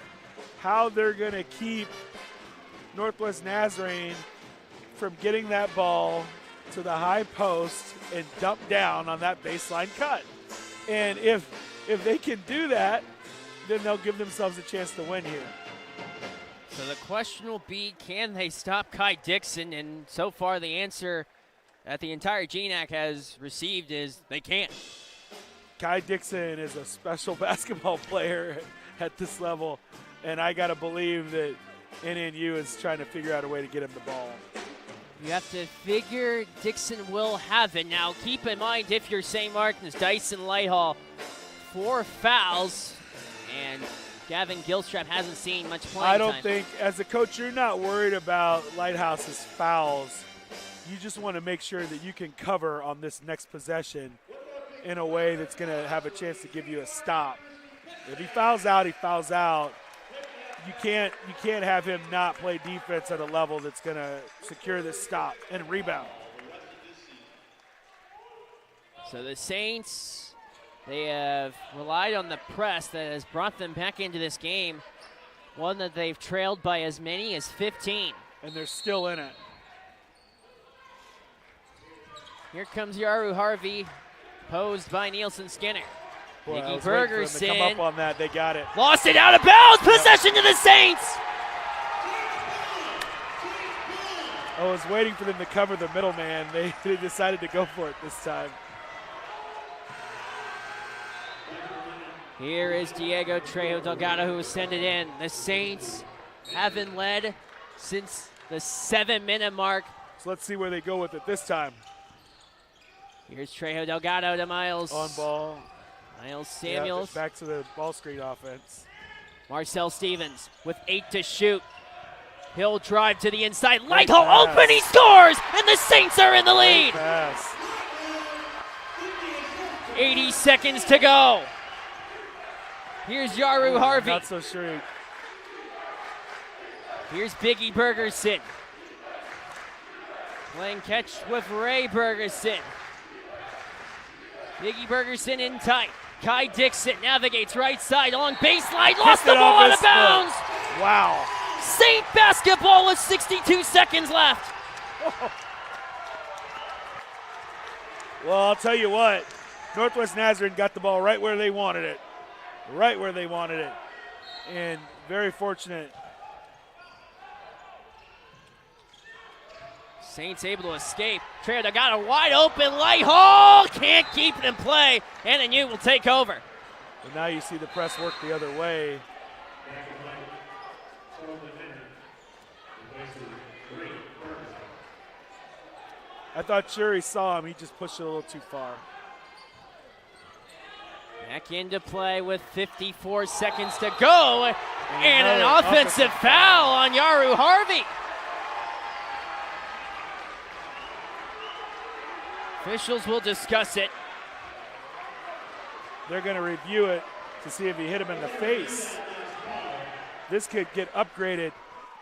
how they're going to keep Northwest Nazarene from getting that ball to the high post and dump down on that baseline cut. And if they can do that, then they'll give themselves a chance to win here. So the question will be, can they stop Kai Dixon? And so far the answer that the entire GNAC has received is they can't. Kai Dixon is a special basketball player at this level, and I got to believe that NNU is trying to figure out a way to get him the ball. You have to figure Dixon will have it. Now, keep in mind, if you're St. Martin's, Dyson Lighthall, 4 fouls, and Gavin Gilstrap hasn't seen much playing time. I don't think, as a coach, you're not worried about Lighthouse's fouls. You just want to make sure that you can cover on this next possession in a way that's going to have a chance to give you a stop. If he fouls out, he fouls out. You can't have him not play defense at a level that's going to secure this stop and rebound. So the Saints, they have relied on the press that has brought them back into this game, one that they've trailed by as many as 15. And they're still in it. Here comes Yaru Harvey, posed by Nielsen Skinner. Boy, Iggy Bergerson come up on that. They got it. Lost it out of bounds. Possession to the Saints. I was waiting for them to cover the middleman. They decided to go for it this time. Here is Diego Trejo Delgado who will send it in. The Saints haven't led since the 7-minute mark. So let's see where they go with it this time. Here's Trejo Delgado to Miles. On ball. Miles Samuels. Yeah, back to the ball screen offense. Marcel Stevens with 8 to shoot. He'll drive to the inside. Lighthall open, he scores, and the Saints are in the lead. 80 seconds to go. Here's Yaru Harvey. Not so sure. Here's Biggie Bergerson. Playing catch with Ray Bergerson. Biggie Bergerson in tight. Kai Dixon navigates right side along baseline. Lost the ball out of bounds. Wow. Saint basketball with 62 seconds left. Well, I'll tell you what. Northwest Nazarene got the ball right where they wanted it. Right where they wanted it. And very fortunate. Saints able to escape. Trejo got a wide open Lighthall. Can't keep it in play. NNU will take over. And now you see the press work the other way. I thought Shuri saw him. He just pushed it a little too far. Back into play with 54 seconds to go. And an offensive foul on Yaru Harvey. Officials will discuss it. They're going to review it to see if he hit him in the face. This could get upgraded.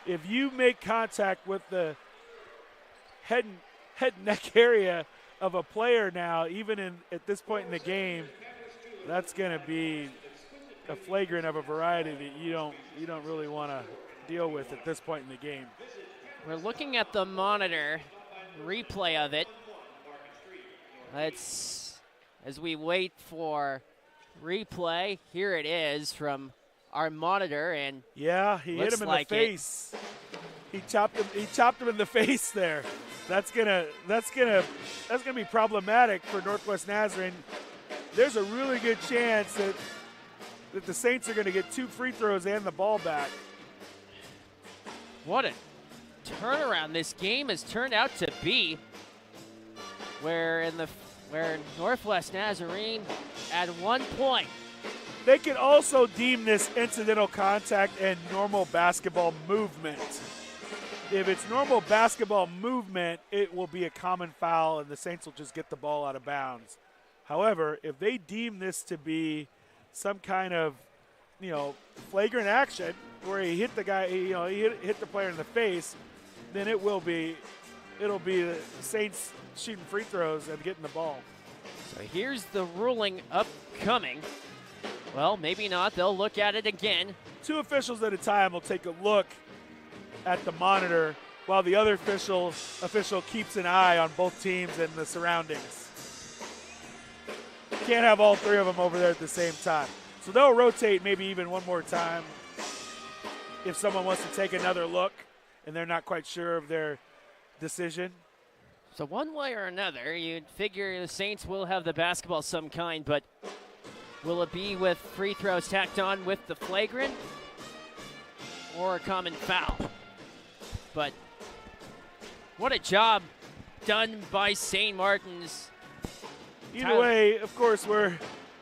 If you make contact with the head and neck area of a player now, even at this point in the game, that's going to be a flagrant of a variety that you don't really want to deal with at this point in the game. We're looking at the monitor replay of it. Let's, as we wait for replay, here it is from our monitor, and yeah, he hit him in the face. He chopped him in the face there. That's gonna be problematic for Northwest Nazarene. There's a really good chance that the Saints are going to get 2 free throws and the ball back. What a turnaround this game has turned out to be, where Northwest Nazarene at one point. They can also deem this incidental contact and normal basketball movement. If it's normal basketball movement, it will be a common foul and the Saints will just get the ball out of bounds. However, if they deem this to be some kind of, flagrant action where he hit the guy, he hit the player in the face, then it'll be the Saints shooting free throws and getting the ball. So here's the ruling upcoming. Well, maybe not. They'll look at it again. 2 officials at a time will take a look at the monitor while the other official keeps an eye on both teams and the surroundings. Can't have all 3 of them over there at the same time. So they'll rotate maybe even one more time if someone wants to take another look and they're not quite sure of their decision. So one way or another, you'd figure the Saints will have the basketball of some kind, but will it be with free throws tacked on with the flagrant or a common foul? But what a job done by St. Martin's. Either way, of course, we're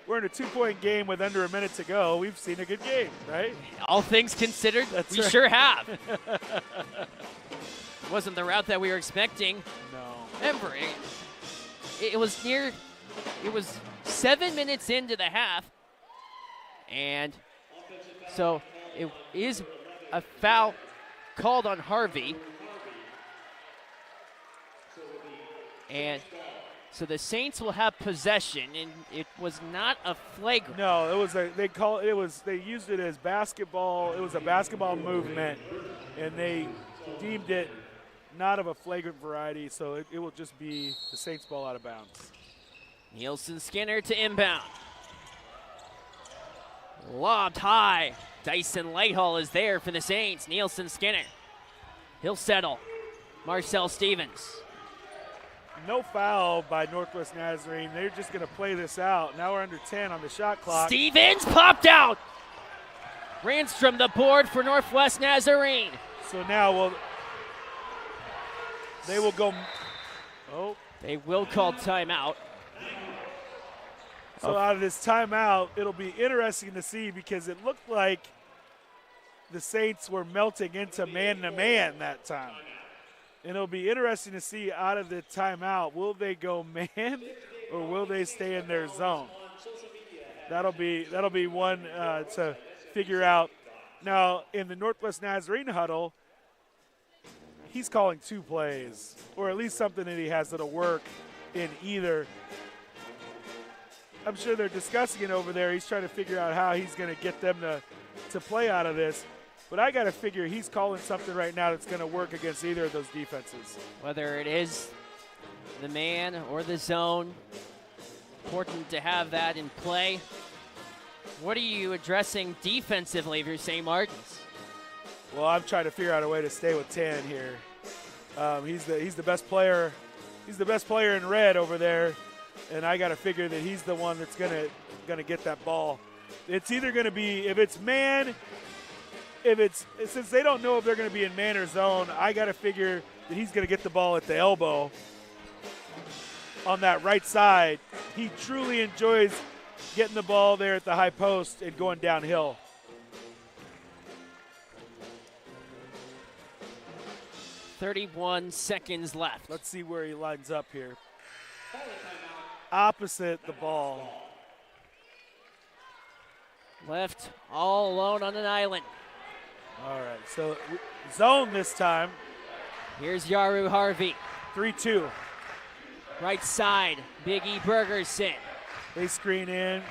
in a 2-point game with under a minute to go. We've seen a good game, right? All things considered, That's we right. sure have. Wasn't the route that we were expecting. No. Remember, it was 7 minutes into the half, and so it is a foul called on Harvey. And so the Saints will have possession, and it was not a flagrant. No, they used it as basketball. It was a basketball movement, and they deemed it not of a flagrant variety, so it will just be the Saints ball out of bounds. Nielsen Skinner to inbound. Lobbed high. Dyson Lighthall is there for the Saints. Nielsen Skinner. He'll settle. Marcel Stevens. No foul by Northwest Nazarene. They're just going to play this out. Now we're under 10 on the shot clock. Stevens popped out. Ranstrom the board for Northwest Nazarene. So now they will go. Oh. They will call timeout. So out of this timeout, it'll be interesting to see because it looked like the Saints were melting into man-to-man that time. And it'll be interesting to see out of the timeout, will they go man or will they stay in their zone? That'll be one to figure out. Now, in the Northwest Nazarene huddle, he's calling 2 plays, or at least something that he has that'll work in either. I'm sure they're discussing it over there. He's trying to figure out how he's going to get them to play out of this. But I got to figure he's calling something right now that's going to work against either of those defenses. Whether it is the man or the zone, important to have that in play. What are you addressing defensively if you're St. Martin's? Well, I'm trying to figure out a way to stay with Tan here. He's the best player. He's the best player in red over there, and I got to figure that he's the one that's gonna get that ball. It's either going to be if it's man. Since they don't know if they're going to be in man or zone, I got to figure that he's going to get the ball at the elbow on that right side. He truly enjoys getting the ball there at the high post and going downhill. .31 seconds left. Let's see where he lines up here. Opposite the ball. Left all alone on an island. All right, so zone this time. Here's Yaru Harvey. 3-2. Right side, Big E Bergerson. They screen in.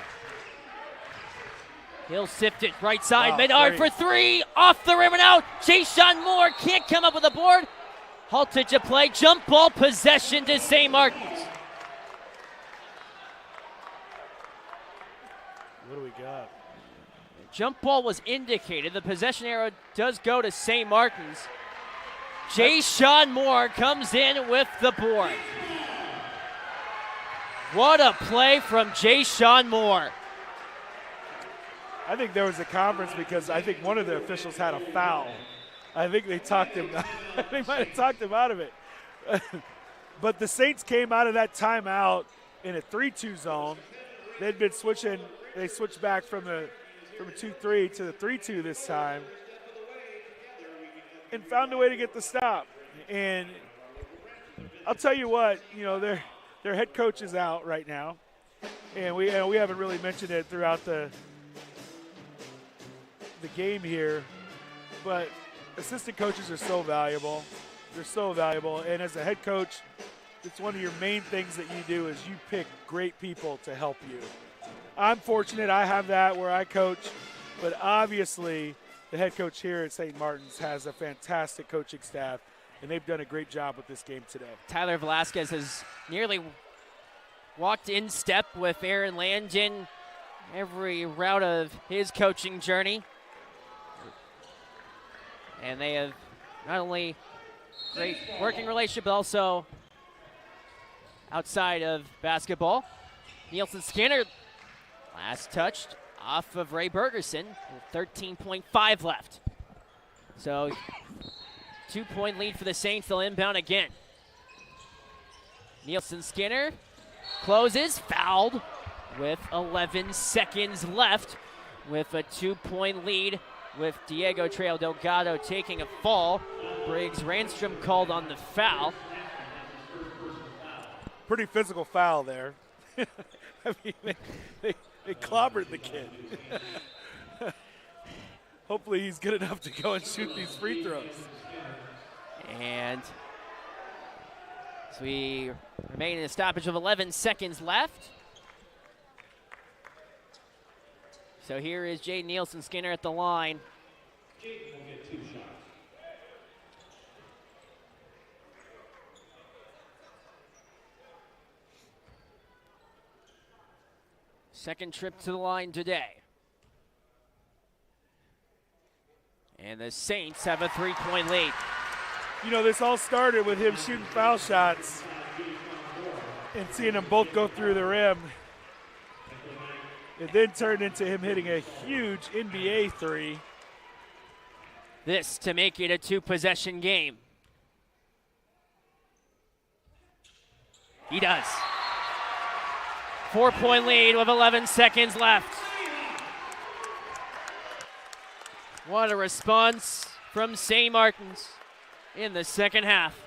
He'll sift it right side, Wow, mid-arc for 3, off the rim and out. Jay-Sean Moore can't come up with a board. Halted to play, jump ball possession to St. Martin's. What do we got? Jump ball was indicated. The possession arrow does go to St. Martin's. Jay-Sean Moore comes in with the board. What a play from Jay-Sean Moore. I think there was a conference because I think one of the officials had a foul. I think they talked him. They might have talked him out of it. But the Saints came out of that timeout in a 3-2 zone. They'd been switching. They switched back from a 2-3 to the 3-2 this time, and found a way to get the stop. And I'll tell you what, their head coach is out right now, and we haven't really mentioned it throughout the game here, but assistant coaches are so valuable. They're so valuable, and as a head coach, it's one of your main things that you do is you pick great people to help you. I'm fortunate I have that where I coach, but obviously the head coach here at St. Martin's has a fantastic coaching staff, and they've done a great job with this game today. Tyler Velasquez has nearly walked in step with Aaron Landon every route of his coaching journey. And they have not only great working relationship, but also outside of basketball. Nielsen Skinner, last touched off of Ray Bergerson, 13.5 left. So 2-point lead for the Saints. They'll inbound again. Nielsen Skinner closes, fouled with 11 seconds left with a 2-point lead with Diego Trejo Delgado taking a fall. Briggs Ranstrom called on the foul. Pretty physical foul there. I mean, they clobbered the kid. Hopefully he's good enough to go and shoot these free throws. And so we remain in a stoppage of 11 seconds left. So here is Jaden Nielsen Skinner at the line. Jaden will get 2 shots. Second trip to the line today. And the Saints have a 3-point lead. This all started with him shooting foul shots and seeing them both go through the rim. It then turned into him hitting a huge NBA three. This to make it a 2-possession game. He does. 4-point lead with 11 seconds left. What a response from St. Martin's in the second half.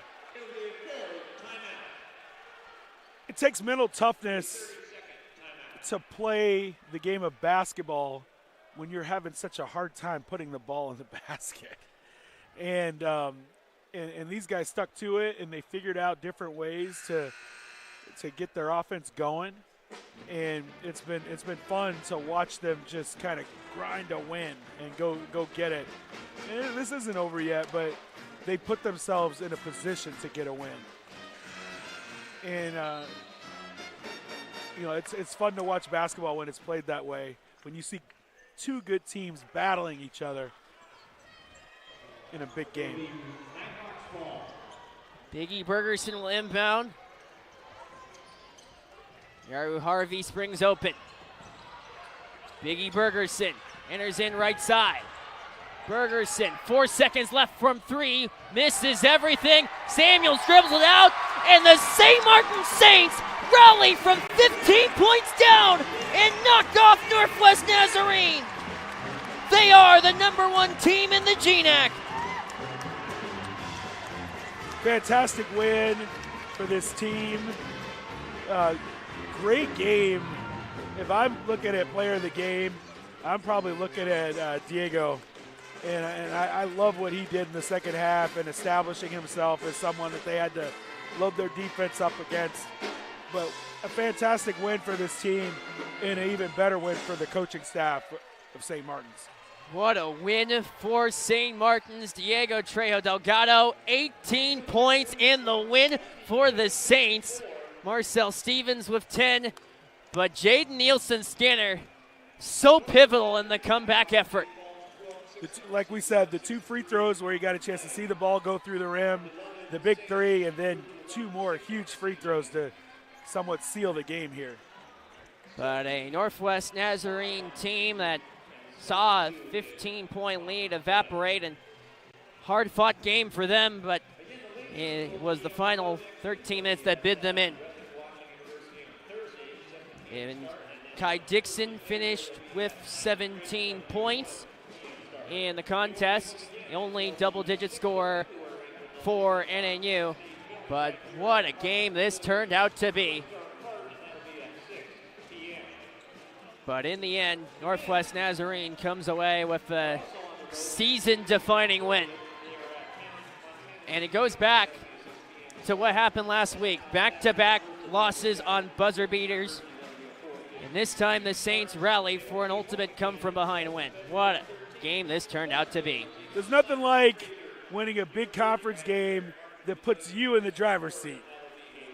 It takes mental toughness to play the game of basketball when you're having such a hard time putting the ball in the basket. And these guys stuck to it, and they figured out different ways to get their offense going. And it's been fun to watch them just kind of grind a win and go get it. And this isn't over yet, but they put themselves in a position to get a win. And it's fun to watch basketball when it's played that way. When you see two good teams battling each other in a big game. Biggie Bergerson will inbound. Yaru Harvey springs open. Biggie Bergerson enters in right side. Bergerson, 4 seconds left from 3, misses everything. Samuels dribbles it out, and the St. Martin Saints rally from 15 points down and knock off Northwest Nazarene. They are the #1 team in the GNAC. Fantastic win for this team. Great game. If I'm looking at player of the game, I'm probably looking at Diego. And I love what he did in the second half and establishing himself as someone that they had to load their defense up against. But a fantastic win for this team and an even better win for the coaching staff of St. Martin's. What a win for St. Martin's. Diego Trejo Delgado, 18 points in the win for the Saints. Marcel Stevens with 10, but Jaden Nielsen Skinner so pivotal in the comeback effort. Like we said, the 2 free throws where you got a chance to see the ball go through the rim, the big 3, and then 2 more huge free throws to somewhat seal the game here. But a Northwest Nazarene team that saw a 15-point lead evaporate, and hard-fought game for them, but it was the final 13 minutes that bid them in. And Kai Dixon finished with 17 points in the contest, the only double-digit scorer for NNU. But what a game this turned out to be. But in the end, Northwest Nazarene comes away with a season-defining win. And it goes back to what happened last week. Back-to-back losses on buzzer beaters. And this time the Saints rally for an ultimate come-from-behind win. What a game this turned out to be. There's nothing like winning a big conference game that puts you in the driver's seat.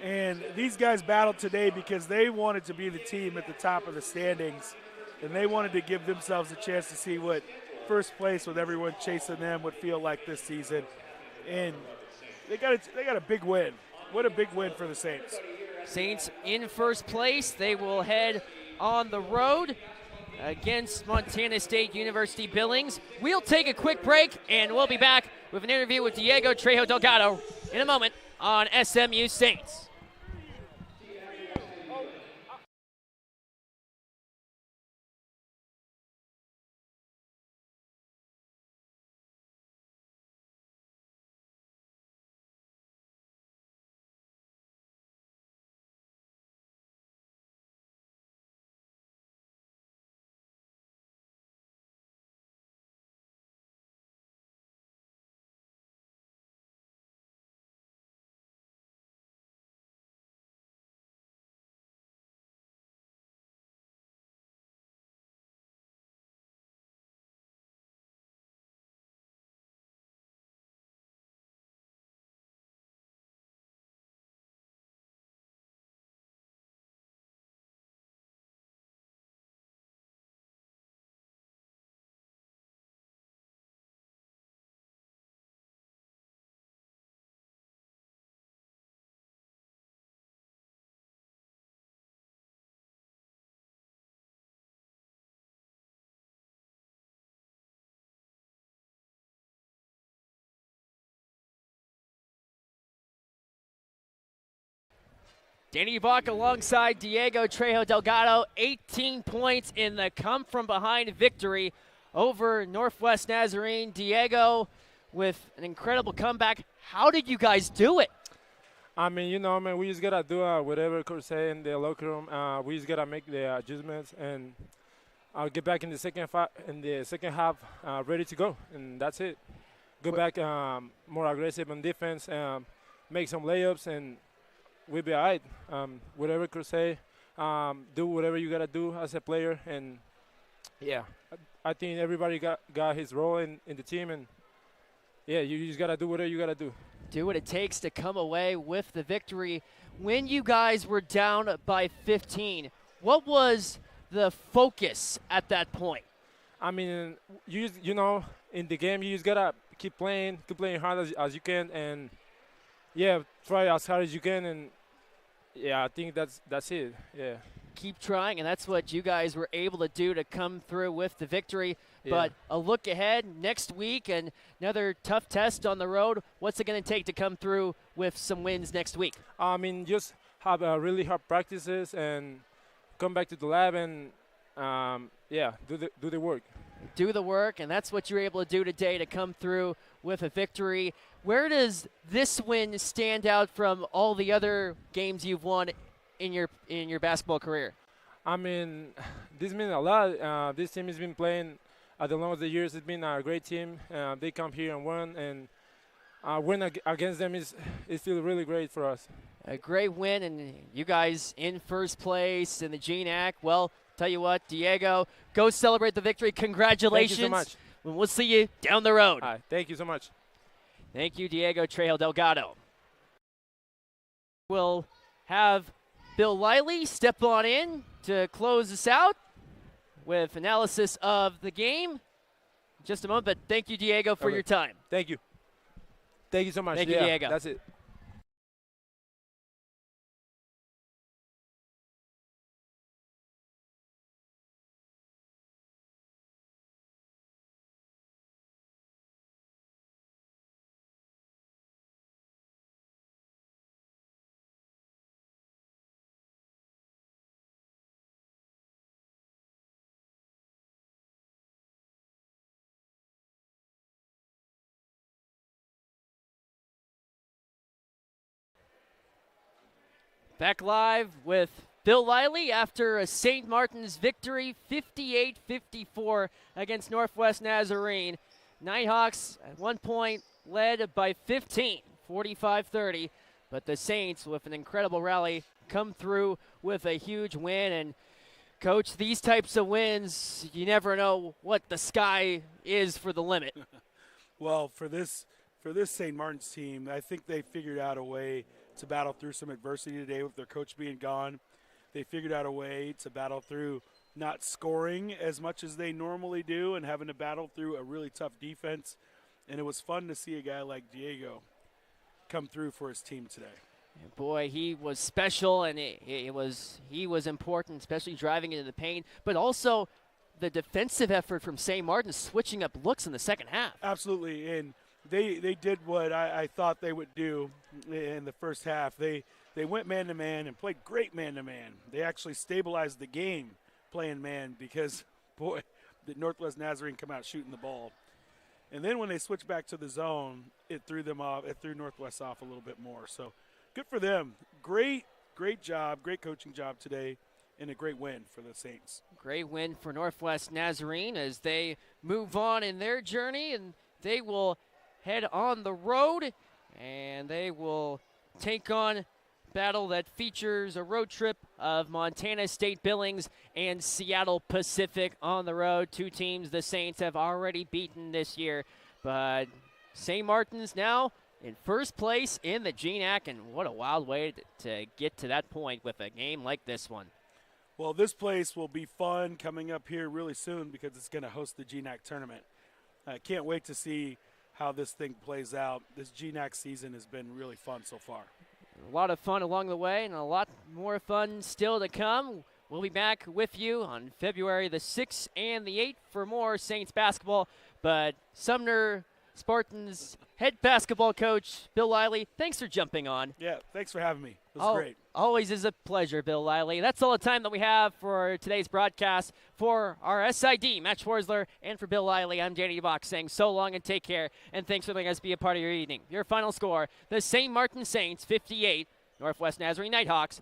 And these guys battled today because they wanted to be the team at the top of the standings, and they wanted to give themselves a chance to see what first place with everyone chasing them would feel like this season. And they got a big win. What a big win for the Saints. Saints in first place. They will head on the road against Montana State University Billings. We'll take a quick break, and we'll be back with an interview with Diego Trejo Delgado in a moment on SMU Saints. Danny Bach alongside Diego Trejo Delgado, 18 points in the come-from-behind victory over Northwest Nazarene. Diego with an incredible comeback. How did you guys do it? I mean, we just got to do whatever coach say in the locker room. We just got to make the adjustments, and I'll get back in the second half ready to go, and that's it. Go back more aggressive on defense, make some layups, and we'll be all right. Whatever coach say, do whatever you got to do as a player. And, yeah, I think everybody got his role in the team. And, yeah, you just got to do whatever you got to do. Do what it takes to come away with the victory. When you guys were down by 15, what was the focus at that point? I mean, in the game, you just got to keep playing hard as you can. And, yeah, try as hard as you can, and yeah, I think that's it. Yeah. Keep trying, and that's what you guys were able to do to come through with the victory. Yeah. But a look ahead next week and another tough test on the road. What's it going to take to come through with some wins next week? I mean, just have really hard practices and come back to the lab and do the work. Do the work, and that's what you're able to do today to come through with a victory. Where does this win stand out from all the other games you've won in your basketball career? I mean, this means a lot. This team has been playing at the long of the years. It's been a great team. They come here and won, and win against them is still really great for us. A great win, and you guys in first place in the GNAC. Well, tell you what, Diego, go celebrate the victory. Congratulations. Thank you so much. We'll see you down the road. All right, thank you so much. Thank you, Diego Trejo Delgado. We'll have Bill Lively step on in to close us out with analysis of the game. just a moment, but thank you, Diego, for your time. Thank you. Thank you so much. Thank you, Diego. That's it. Back live with Bill Lively after a St. Martin's victory, 58-54 against Northwest Nazarene. Nighthawks at one point led by 15, 45-30, but the Saints, with an incredible rally, come through with a huge win. And Coach, these types of wins, you never know what the sky is for the limit. Well, for this St. Martin's team, I think they figured out a way to battle through some adversity today with their coach being gone. They figured out a way to battle through not scoring as much as they normally do and having to battle through a really tough defense. And it was fun to see a guy like Diego come through for his team today. Boy, he was special, and he was important, especially driving into the paint, but also the defensive effort from St. Martin, switching up looks in the second half. Absolutely, and they did what I thought they would do in the first half. They went man-to-man and played great man-to-man. They actually stabilized the game playing man because, boy, did Northwest Nazarene come out shooting the ball. And then when they switched back to the zone, it threw them off. It threw Northwest off a little bit more. So good for them. Great job, great coaching job today, and a great win for the Saints. Great win for Northwest Nazarene as they move on in their journey, and they will head on the road, and they will take on battle that features a road trip of Montana State Billings and Seattle Pacific on the road. Two teams the Saints have already beaten this year, but St. Martin's now in first place in the GNAC, and what a wild way to get to that point with a game like this one. Well, this place will be fun coming up here really soon because it's going to host the GNAC tournament. I can't wait to see how this thing plays out. This GNAC season has been really fun so far. A lot of fun along the way and a lot more fun still to come. We'll be back with you on February the 6th and the 8th for more Saints basketball. But Sumner Spartans head basketball coach Bill Lively, thanks for jumping on. Yeah, thanks for having me. It was great. Always is a pleasure, Bill Lively. That's all the time that we have for today's broadcast. For our SID, Matt Schwarzler, and for Bill Lively, I'm Danny Bach saying so long and take care, and thanks for letting us be a part of your evening. Your final score, the St. Martin Saints 58, Northwest Nazarene Nighthawks